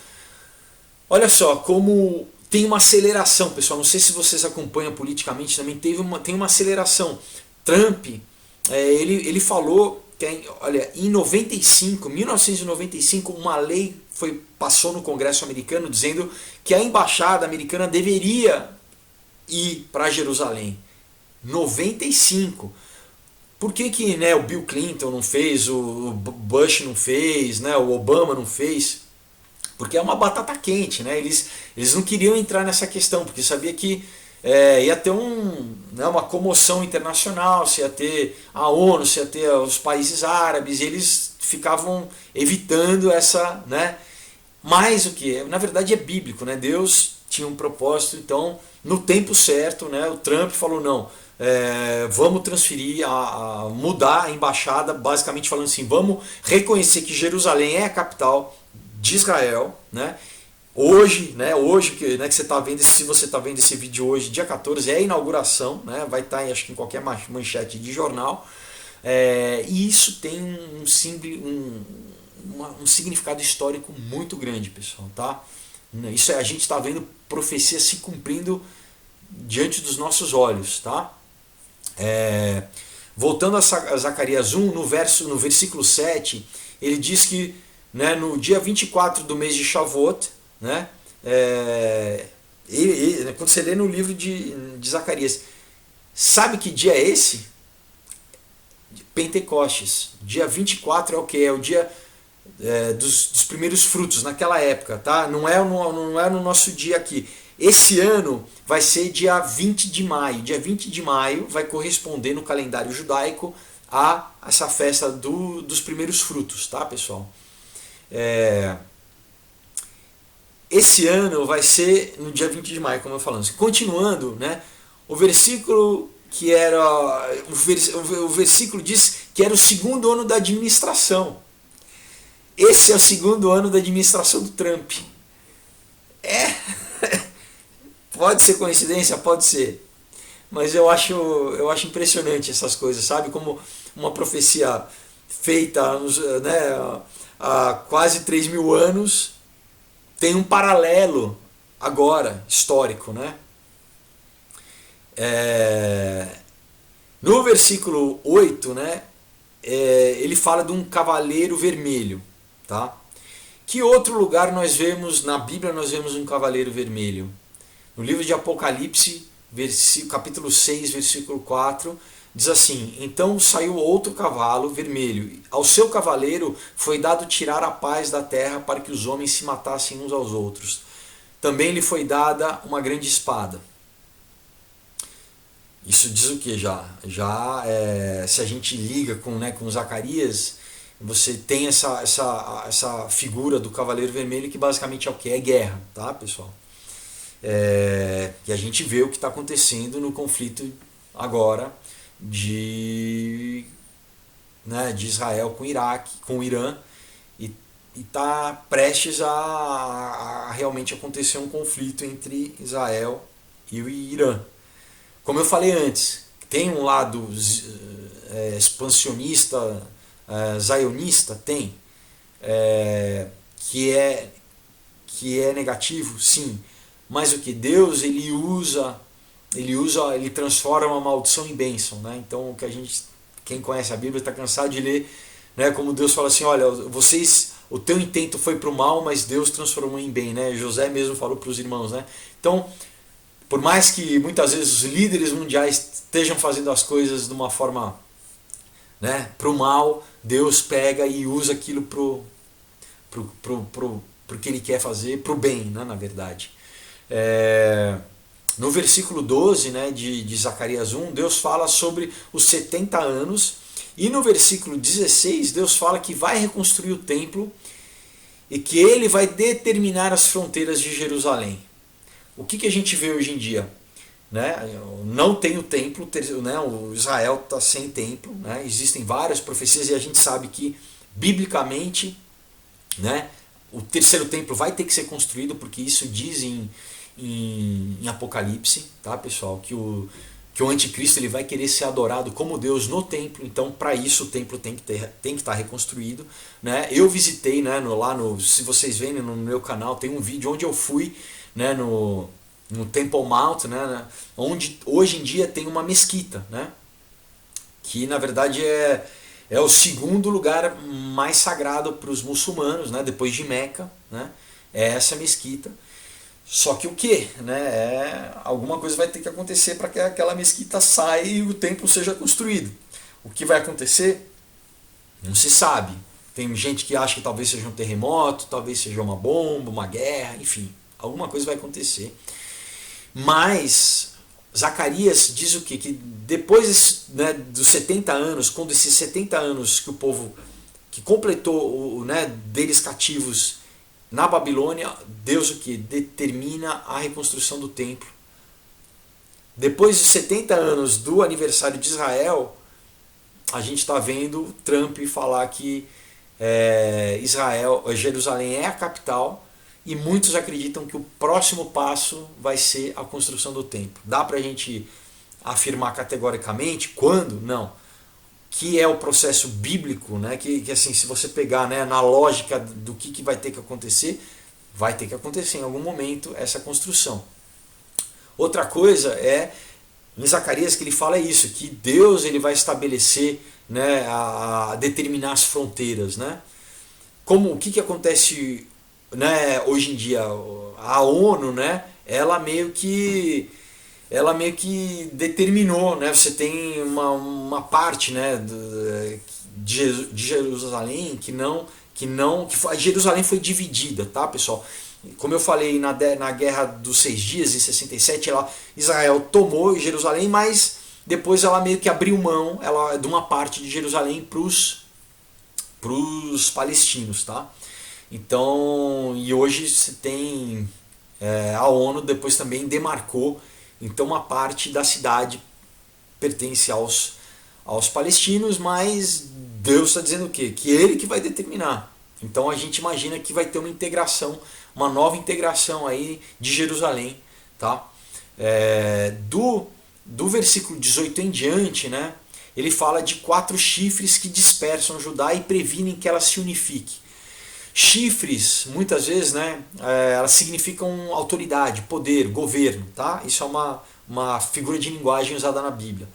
olha só como tem uma aceleração, pessoal. Não sei se vocês acompanham politicamente, também tem uma aceleração. Trump, ele falou que, olha, em 1995, uma lei passou no Congresso americano dizendo que a embaixada americana deveria ir para Jerusalém. 95. Por que né, o Bill Clinton não fez, o Bush não fez, né, o Obama não fez? Porque é uma batata quente, né? Eles não queriam entrar nessa questão, porque sabia que ia ter uma comoção internacional, se ia ter a ONU, se ia ter os países árabes, e eles ficavam evitando essa, né? Mas o que? Na verdade é bíblico, né? Deus tinha um propósito, então no tempo certo, né? O Trump falou não, vamos transferir, mudar a embaixada, basicamente falando assim, vamos reconhecer que Jerusalém é a capital de Israel, né? Hoje que você está vendo, se você está vendo esse vídeo hoje, dia 14, é a inauguração, né? Vai estar acho que em qualquer manchete de jornal, e isso tem um significado histórico muito grande, pessoal, tá? Isso a gente está vendo profecia se cumprindo diante dos nossos olhos, tá? Voltando a Zacarias 1, no versículo 7, ele diz que, né, no dia 24 do mês de Shavuot, né, quando você lê no livro de Zacarias, sabe que dia é esse? Pentecostes. Dia 24 é o que? É o dia dos primeiros frutos naquela época, tá? Não é no nosso dia aqui. Esse ano vai ser dia 20 de maio. Dia 20 de maio vai corresponder no calendário judaico a essa festa dos primeiros frutos, tá, pessoal? Esse ano vai ser no dia 20 de maio, como eu falando. Continuando, né, o versículo que era o versículo diz que era o segundo ano da administração. Esse é o segundo ano da administração do Trump. Pode ser coincidência, pode ser. Mas eu acho impressionante essas coisas, sabe? Como uma profecia feita, né, há quase 3.000 anos tem um paralelo agora, histórico, né? No versículo 8, né, ele fala de um cavaleiro vermelho, tá? Que outro lugar nós vemos, na Bíblia nós vemos um cavaleiro vermelho? No livro de Apocalipse, capítulo 6, versículo 4, diz assim: então saiu outro cavalo vermelho, ao seu cavaleiro foi dado tirar a paz da terra para que os homens se matassem uns aos outros. Também lhe foi dada uma grande espada. Isso diz o que já? Se a gente liga com Zacarias, você tem essa figura do cavaleiro vermelho que basicamente é o que? É guerra, tá, pessoal? E a gente vê o que está acontecendo no conflito agora de Israel com o Iraque, com o Irã, e está prestes a realmente acontecer um conflito entre Israel e o Irã. Como eu falei antes, tem um lado expansionista, zionista, tem, que é negativo, sim. Mas o que Deus ele transforma a maldição em bênção, né? Então quem conhece a Bíblia está cansado de ler, né? Como Deus fala assim, olha, o teu intento foi para o mal, mas Deus transformou em bem, né? José mesmo falou para os irmãos, né? Então, por mais que muitas vezes os líderes mundiais estejam fazendo as coisas de uma forma, né, para o mal, Deus pega e usa aquilo pro que ele quer fazer, para o bem, né, na verdade. No versículo 12, né, de Zacarias 1, Deus fala sobre os 70 anos, e no versículo 16 Deus fala que vai reconstruir o templo e que ele vai determinar as fronteiras de Jerusalém. O que a gente vê hoje em dia? Né? Não tem o templo, né? O Israel está sem templo, né? Existem várias profecias e a gente sabe que biblicamente, né, o terceiro templo vai ter que ser construído, porque isso diz em Apocalipse, tá, pessoal, que o anticristo ele vai querer ser adorado como Deus no templo. Então, para isso o templo tem que estar reconstruído, né? Eu visitei, né, se vocês verem no meu canal, tem um vídeo onde eu fui, né, no Temple Mount, né, onde hoje em dia tem uma mesquita, né, que na verdade é o segundo lugar mais sagrado para os muçulmanos, né, depois de Meca, né, é essa mesquita. Só que o que? Né, alguma coisa vai ter que acontecer para que aquela mesquita saia e o templo seja construído. O que vai acontecer? Não se sabe. Tem gente que acha que talvez seja um terremoto, talvez seja uma bomba, uma guerra, enfim. Alguma coisa vai acontecer. Mas Zacarias diz o quê? Que depois, né, dos 70 anos, quando esses 70 anos que o povo que completou, né, deles cativos na Babilônia, Deus o que? Determina a reconstrução do templo. Depois de 70 anos do aniversário de Israel, a gente está vendo Trump falar que Jerusalém é a capital, e muitos acreditam que o próximo passo vai ser a construção do templo. Dá para a gente afirmar categoricamente quando? Não. Que é o processo bíblico, né? Que assim, se você pegar, né, na lógica do que vai ter que acontecer, vai ter que acontecer em algum momento essa construção. Outra coisa é em Zacarias que ele fala isso, que Deus ele vai estabelecer, né, a determinar as fronteiras, né? O que acontece, né, hoje em dia? A ONU, né, ela meio que determinou, né? Você tem uma parte, né, de Jerusalém que Jerusalém foi dividida, tá, pessoal? Como eu falei na Guerra dos 6 Dias, em 67, Israel tomou Jerusalém, mas depois ela meio que abriu mão de uma parte de Jerusalém para os palestinos, tá? Então, e hoje se tem a ONU depois também demarcou, então uma parte da cidade pertence aos palestinos, mas Deus está dizendo o quê? Que ele que vai determinar. Então a gente imagina que vai ter uma integração, uma nova integração aí de Jerusalém, tá? Do versículo 18 em diante, né? Ele fala de 4 chifres que dispersam Judá e previnem que ela se unifique. Chifres, muitas vezes, né, elas significam autoridade, poder, governo, tá? Isso é uma figura de linguagem usada na Bíblia.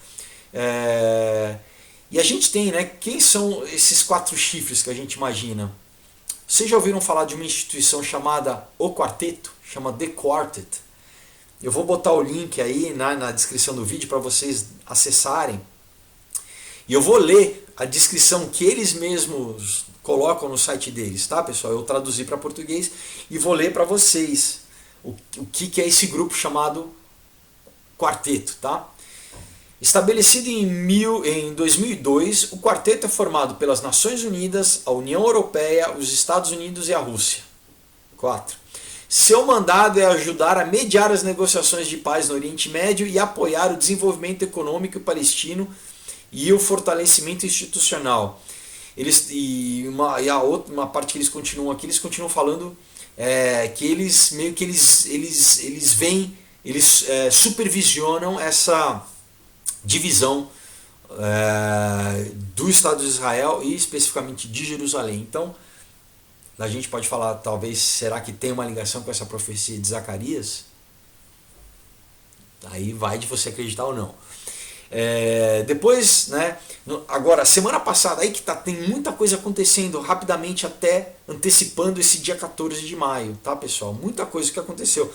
E a gente tem, né, quem são esses 4 chifres que a gente imagina? Vocês já ouviram falar de uma instituição chamada O Quarteto? Chama The Quartet. Eu vou botar o link aí na descrição do vídeo para vocês acessarem. E eu vou ler a descrição que eles mesmos colocam no site deles, tá, pessoal? Eu traduzi para português e vou ler para vocês o que é esse grupo chamado Quarteto, tá? Estabelecido em 2002, o quarteto é formado pelas Nações Unidas, a União Europeia, os Estados Unidos e a Rússia. 4. Seu mandado é ajudar a mediar as negociações de paz no Oriente Médio e apoiar o desenvolvimento econômico palestino e o fortalecimento institucional. Uma parte que eles continuam aqui, eles continuam falando que eles meio que eles supervisionam essa divisão do Estado de Israel e especificamente de Jerusalém. Então, a gente pode falar, talvez, será que tem uma ligação com essa profecia de Zacarias? Aí vai de você acreditar ou não. Depois, né, agora, semana passada, aí que tem muita coisa acontecendo rapidamente, até antecipando esse dia 14 de maio, tá, pessoal? Muita coisa que aconteceu.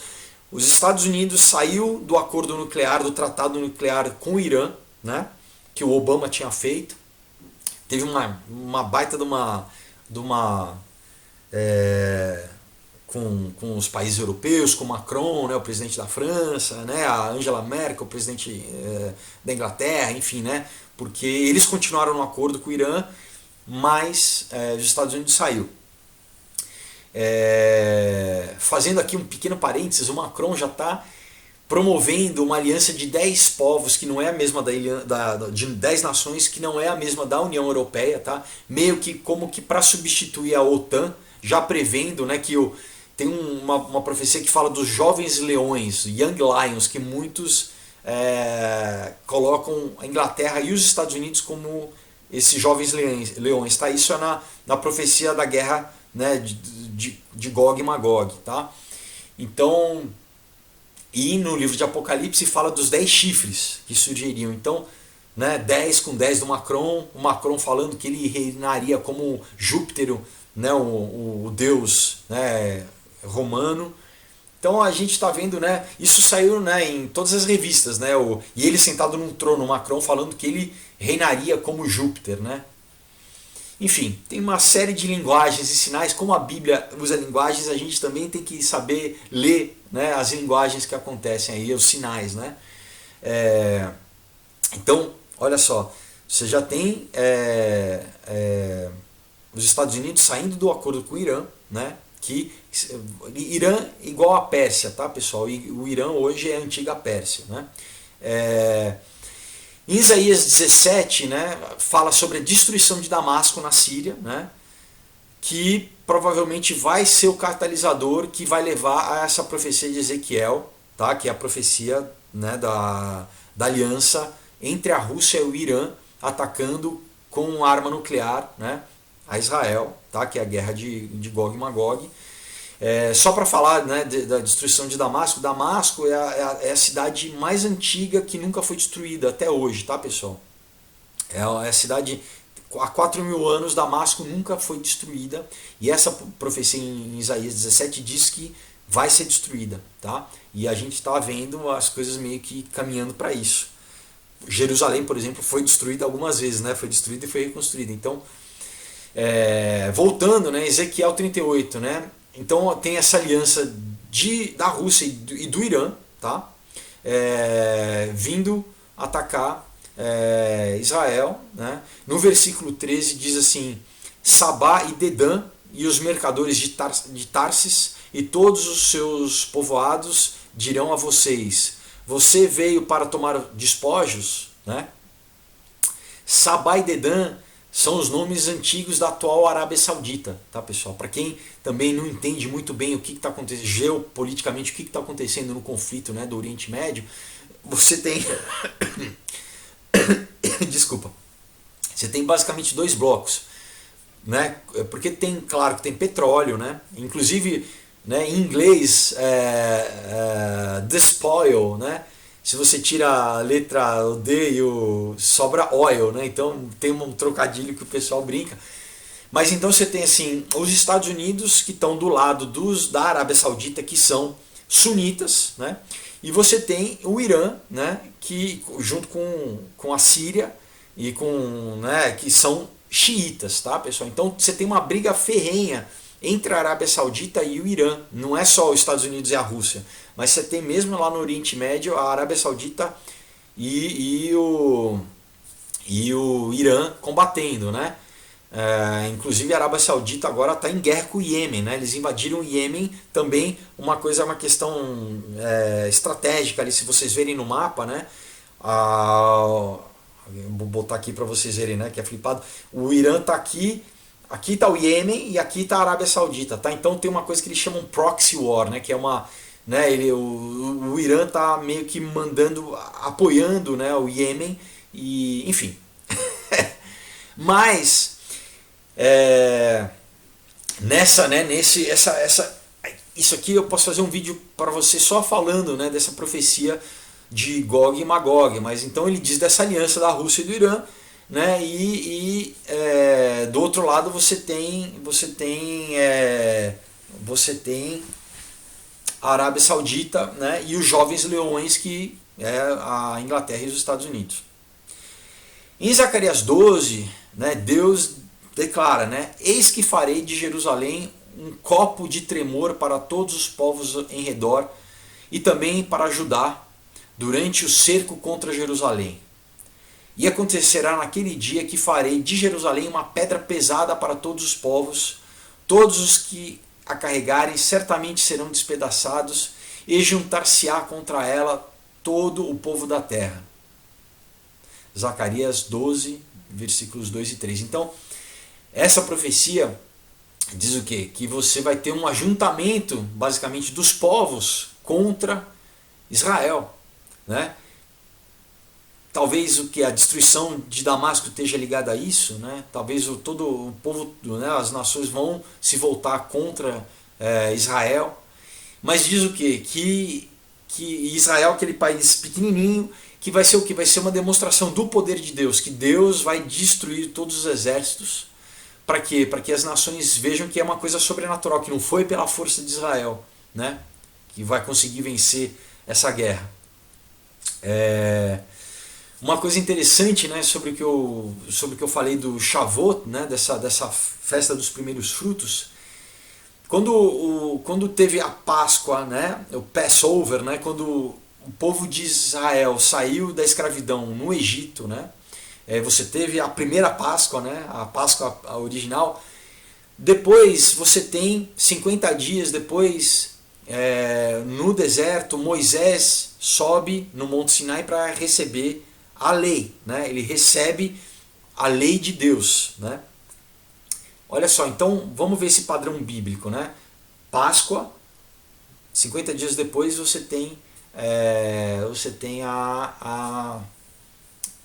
Os Estados Unidos saiu do acordo nuclear, do tratado nuclear com o Irã, né, que o Obama tinha feito. Teve uma baita de uma com os países europeus, com Macron, né, o presidente da França, né, a Angela Merkel, o presidente da Inglaterra, enfim, né, porque eles continuaram no acordo com o Irã, mas os Estados Unidos saiu. Fazendo aqui um pequeno parênteses, o Macron já está promovendo uma aliança de 10 povos, que não é a mesma de 10 nações, que não é a mesma da União Europeia, tá? Meio que como que para substituir a OTAN, já prevendo, né, que tem uma profecia que fala dos jovens leões, Young Lions, que muitos colocam a Inglaterra e os Estados Unidos como esses jovens leões, tá? Isso é na profecia da guerra, né, de Gog e Magog, tá? Então, e no livro de Apocalipse fala dos 10 chifres que surgiriam. Então, né, 10 com 10 do Macron, o Macron falando que ele reinaria como Júpiter, né, o deus, né, romano. Então a gente está vendo, né, isso saiu, né, em todas as revistas, né, e ele sentado num trono, o Macron falando que ele reinaria como Júpiter, né. Enfim, tem uma série de linguagens e sinais. Como a Bíblia usa linguagens, a gente também tem que saber ler, né, as linguagens que acontecem aí, os sinais, né. Então, olha só, você já tem os Estados Unidos saindo do acordo com o Irã, né, que Irã igual a Pérsia, tá, pessoal? E o Irã hoje é a antiga Pérsia, né. Em Isaías 17, né, fala sobre a destruição de Damasco na Síria, né, que provavelmente vai ser o catalisador que vai levar a essa profecia de Ezequiel, tá, que é a profecia, né, da aliança entre a Rússia e o Irã atacando com arma nuclear, né, a Israel, tá, que é a guerra de Gog e Magog. Só para falar, né, da destruição de Damasco, Damasco é a cidade mais antiga que nunca foi destruída até hoje, tá, pessoal? É a cidade, há 4.000 anos Damasco nunca foi destruída, e essa profecia em Isaías 17 diz que vai ser destruída, tá? E a gente está vendo as coisas meio que caminhando para isso. Jerusalém, por exemplo, foi destruída algumas vezes, né? Foi destruída e foi reconstruída. Então, voltando, né, Ezequiel 38, né? Então tem essa aliança da Rússia e do Irã, tá? Vindo atacar Israel, né? No versículo 13 diz assim: Sabá e Dedã e os mercadores de Tarsis e todos os seus povoados dirão a vocês: você veio para tomar despojos, né? Sabá e Dedã são os nomes antigos da atual Arábia Saudita, tá, pessoal? Para quem também não entende muito bem o que está acontecendo geopoliticamente, o que está acontecendo no conflito, né, do Oriente Médio, você tem desculpa, você tem basicamente dois blocos, né? Porque tem, claro, que tem petróleo, né? Inclusive, né, em inglês, despoil, né? Se você tira a letra o D e o sobra oil, né? Então tem um trocadilho que o pessoal brinca. Mas então você tem assim os Estados Unidos, que estão do lado da Arábia Saudita, que são sunitas, né? E você tem o Irã, né, que junto com a Síria e né, que são xiitas, tá, pessoal? Então você tem uma briga ferrenha entre a Arábia Saudita e o Irã. Não é só os Estados Unidos e a Rússia, mas você tem mesmo lá no Oriente Médio a Arábia Saudita e o Irã combatendo, né? Inclusive a Arábia Saudita agora está em guerra com o Iêmen, né? Eles invadiram o Iêmen também, uma questão estratégica ali, se vocês verem no mapa, né? Vou botar aqui para vocês verem, né? Que é flipado. O Irã está aqui está o Iêmen e aqui está a Arábia Saudita, tá? Então tem uma coisa que eles chamam proxy war, né? Que é uma, né? O Irã está meio que apoiando, né? O Iêmen e, enfim. Mas isso aqui eu posso fazer um vídeo para você só falando, né, dessa profecia de Gog e Magog, mas então ele diz dessa aliança da Rússia e do Irã, né, do outro lado você tem a Arábia Saudita, né, e os jovens leões, que é a Inglaterra e os Estados Unidos. Em Zacarias 12, né, Deus declara, né, eis que farei de Jerusalém um copo de tremor para todos os povos em redor e também para Judá durante o cerco contra Jerusalém. E acontecerá naquele dia que farei de Jerusalém uma pedra pesada para todos os povos, todos os que a carregarem certamente serão despedaçados e juntar-se-á contra ela todo o povo da terra. Zacarias 12, versículos 2 e 3. Então, essa profecia diz o quê? Que você vai ter um ajuntamento, basicamente, dos povos contra Israel, né? Talvez a destruição de Damasco esteja ligada a isso, né? Talvez todo o povo, né, as nações vão se voltar contra Israel. Mas diz o quê? Que Israel, aquele país pequenininho, que vai ser o que? Vai ser uma demonstração do poder de Deus, que Deus vai destruir todos os exércitos. Para quê? Para que as nações vejam que é uma coisa sobrenatural, que não foi pela força de Israel, né, que vai conseguir vencer essa guerra. Uma coisa interessante, né, sobre o que eu falei do Shavuot, né, dessa festa dos primeiros frutos, quando teve a Páscoa, né, o Passover, né, quando o povo de Israel saiu da escravidão no Egito, né? Você teve a primeira Páscoa, né? A Páscoa original. Depois você tem 50 dias depois, no deserto, Moisés sobe no Monte Sinai para receber a lei, né? Ele recebe a lei de Deus, né? Olha só, então vamos ver esse padrão bíblico, né? Páscoa, 50 dias depois você tem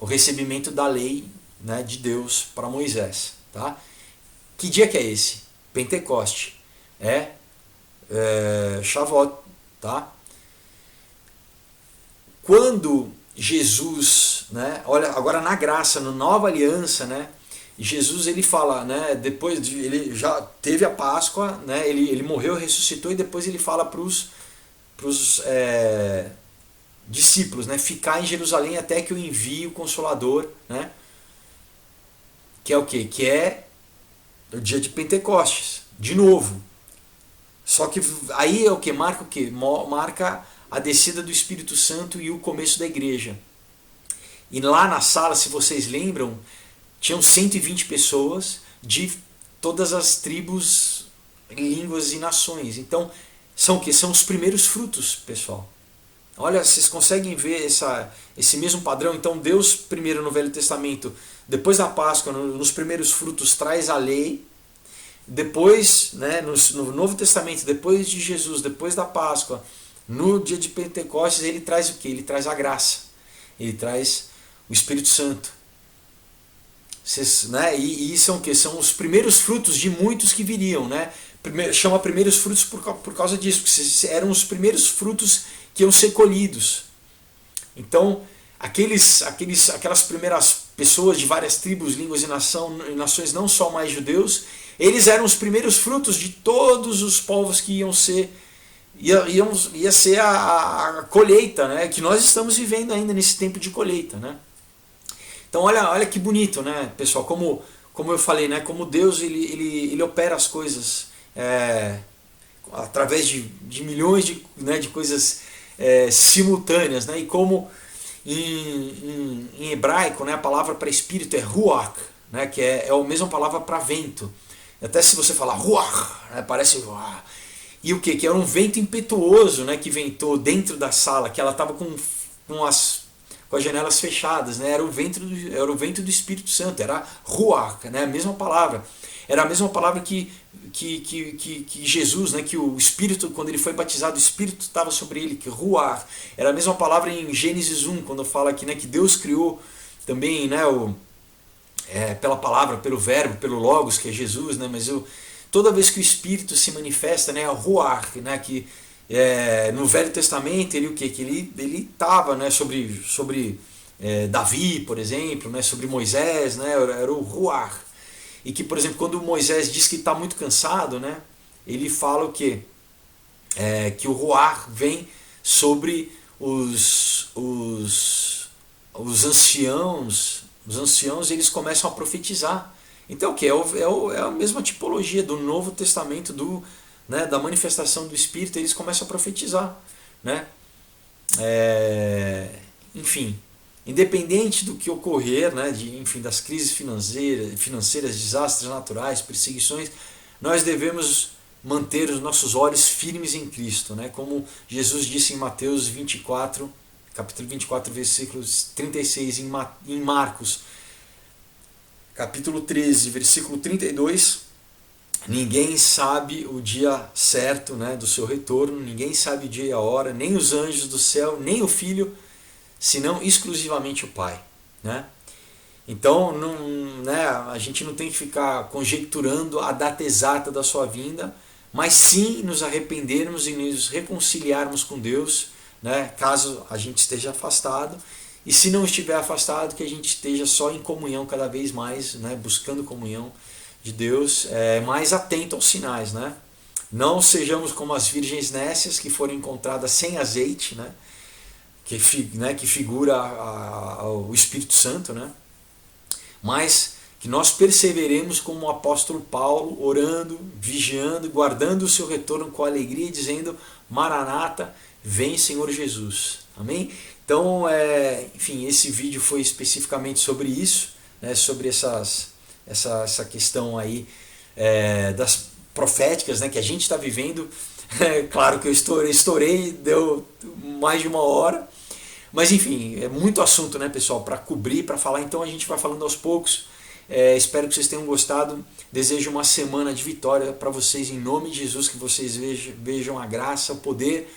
o recebimento da lei, né, de Deus para Moisés, tá? Que dia que é esse? Pentecoste, Shavuot, tá? Quando Jesus, né, olha agora na graça, na nova aliança, né, Jesus ele fala, né, depois ele já teve a Páscoa, né, ele morreu, ressuscitou e depois ele fala para os discípulos, né, ficar em Jerusalém até que eu envie o Consolador, né, que é o quê? Que é o dia de Pentecostes, de novo. Só que aí é o que? Marca o quê? Marca a descida do Espírito Santo e o começo da igreja. E lá na sala, se vocês lembram, tinham 120 pessoas de todas as tribos, línguas e nações. Então, são o quê? São os primeiros frutos, pessoal. Olha, vocês conseguem ver esse mesmo padrão? Então Deus, primeiro no Velho Testamento, depois da Páscoa, nos primeiros frutos, traz a lei. Depois, né, no Novo Testamento, depois de Jesus, depois da Páscoa, no dia de Pentecostes, ele traz o quê? Ele traz a graça. Ele traz o Espírito Santo. Vocês, né, e são o quê? São os primeiros frutos de muitos que viriam. Né? Chama primeiros frutos por causa disso, porque eram os primeiros frutos que iam ser colhidos. Então, aquelas primeiras pessoas de várias tribos, línguas e nações, não só mais judeus, eles eram os primeiros frutos de todos os povos que iam ser, ia ser a colheita, né? Que nós estamos vivendo ainda nesse tempo de colheita. Né? Então olha que bonito, né, pessoal, como eu falei, né, como Deus ele opera as coisas através de milhões de coisas simultâneas, né? E como em hebraico, né, a palavra para espírito é ruach, né, que é a mesma palavra para vento. Até se você falar ruach, né, parece ruach. E o que? Que era um vento impetuoso, né, que ventou dentro da sala, que ela estava com as janelas fechadas, né? Era o vento do Espírito Santo, era ruach, né? A mesma palavra. Era a mesma palavra que Jesus, né? Que o Espírito, quando ele foi batizado, o Espírito estava sobre ele, que ruach. Era a mesma palavra em Gênesis 1, quando fala aqui, né, que Deus criou também, né, pela palavra, pelo verbo, pelo logos, que é Jesus, né? Mas toda vez que o Espírito se manifesta, né, a ruach, né, que no Velho Testamento ele o que ele estava, né, sobre Davi, por exemplo, né, sobre Moisés, né, era o ruach. E que, por exemplo, quando Moisés diz que está muito cansado, né, ele fala o quê? Que o ruach vem sobre os anciãos. Os anciãos, eles começam a profetizar. Então o que? É a mesma tipologia do Novo Testamento, né, da manifestação do Espírito. Eles começam a profetizar. Né? Enfim, independente do que ocorrer, né, das crises financeiras, desastres naturais, perseguições, nós devemos manter os nossos olhos firmes em Cristo. Né? Como Jesus disse em Mateus 24, capítulo 24, versículos 36, em Marcos, capítulo 13, versículo 32, ninguém sabe o dia certo, né, do seu retorno, ninguém sabe o dia e a hora, nem os anjos do céu, nem o Filho, senão exclusivamente o Pai. Né? Então né, a gente não tem que ficar conjecturando a data exata da sua vinda, mas sim nos arrependermos e nos reconciliarmos com Deus, né, caso a gente esteja afastado, e se não estiver afastado, que a gente esteja só em comunhão cada vez mais, né, buscando comunhão de Deus, mais atento aos sinais. Né? Não sejamos como as virgens nécias que foram encontradas sem azeite, né, que figura o Espírito Santo, né? Mas que nós perseveremos como o apóstolo Paulo, orando, vigiando, guardando o seu retorno com alegria, dizendo: Maranata, vem Senhor Jesus. Amém? Então, enfim, esse vídeo foi especificamente sobre isso, né, sobre essa questão aí das proféticas, né, que a gente está vivendo. Claro que eu estourei, deu mais de 1 hora, mas enfim, é muito assunto, né, pessoal, para cobrir, para falar. Então a gente vai falando aos poucos. Espero que vocês tenham gostado. Desejo uma semana de vitória para vocês, em nome de Jesus, que vocês vejam a graça, o poder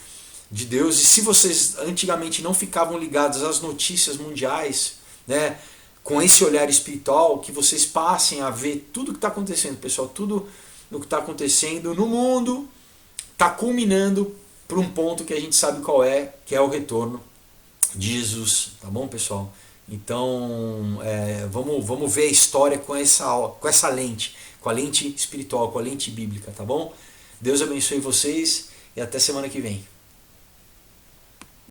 de Deus. E se vocês antigamente não ficavam ligados às notícias mundiais, né, com esse olhar espiritual, que vocês passem a ver tudo o que está acontecendo, pessoal. Tudo o que está acontecendo no mundo está culminando para um ponto que a gente sabe qual é, que é o retorno de Jesus. Tá bom, pessoal? Então, vamos ver a história com essa lente, com a lente espiritual, com a lente bíblica, tá bom? Deus abençoe vocês e até semana que vem.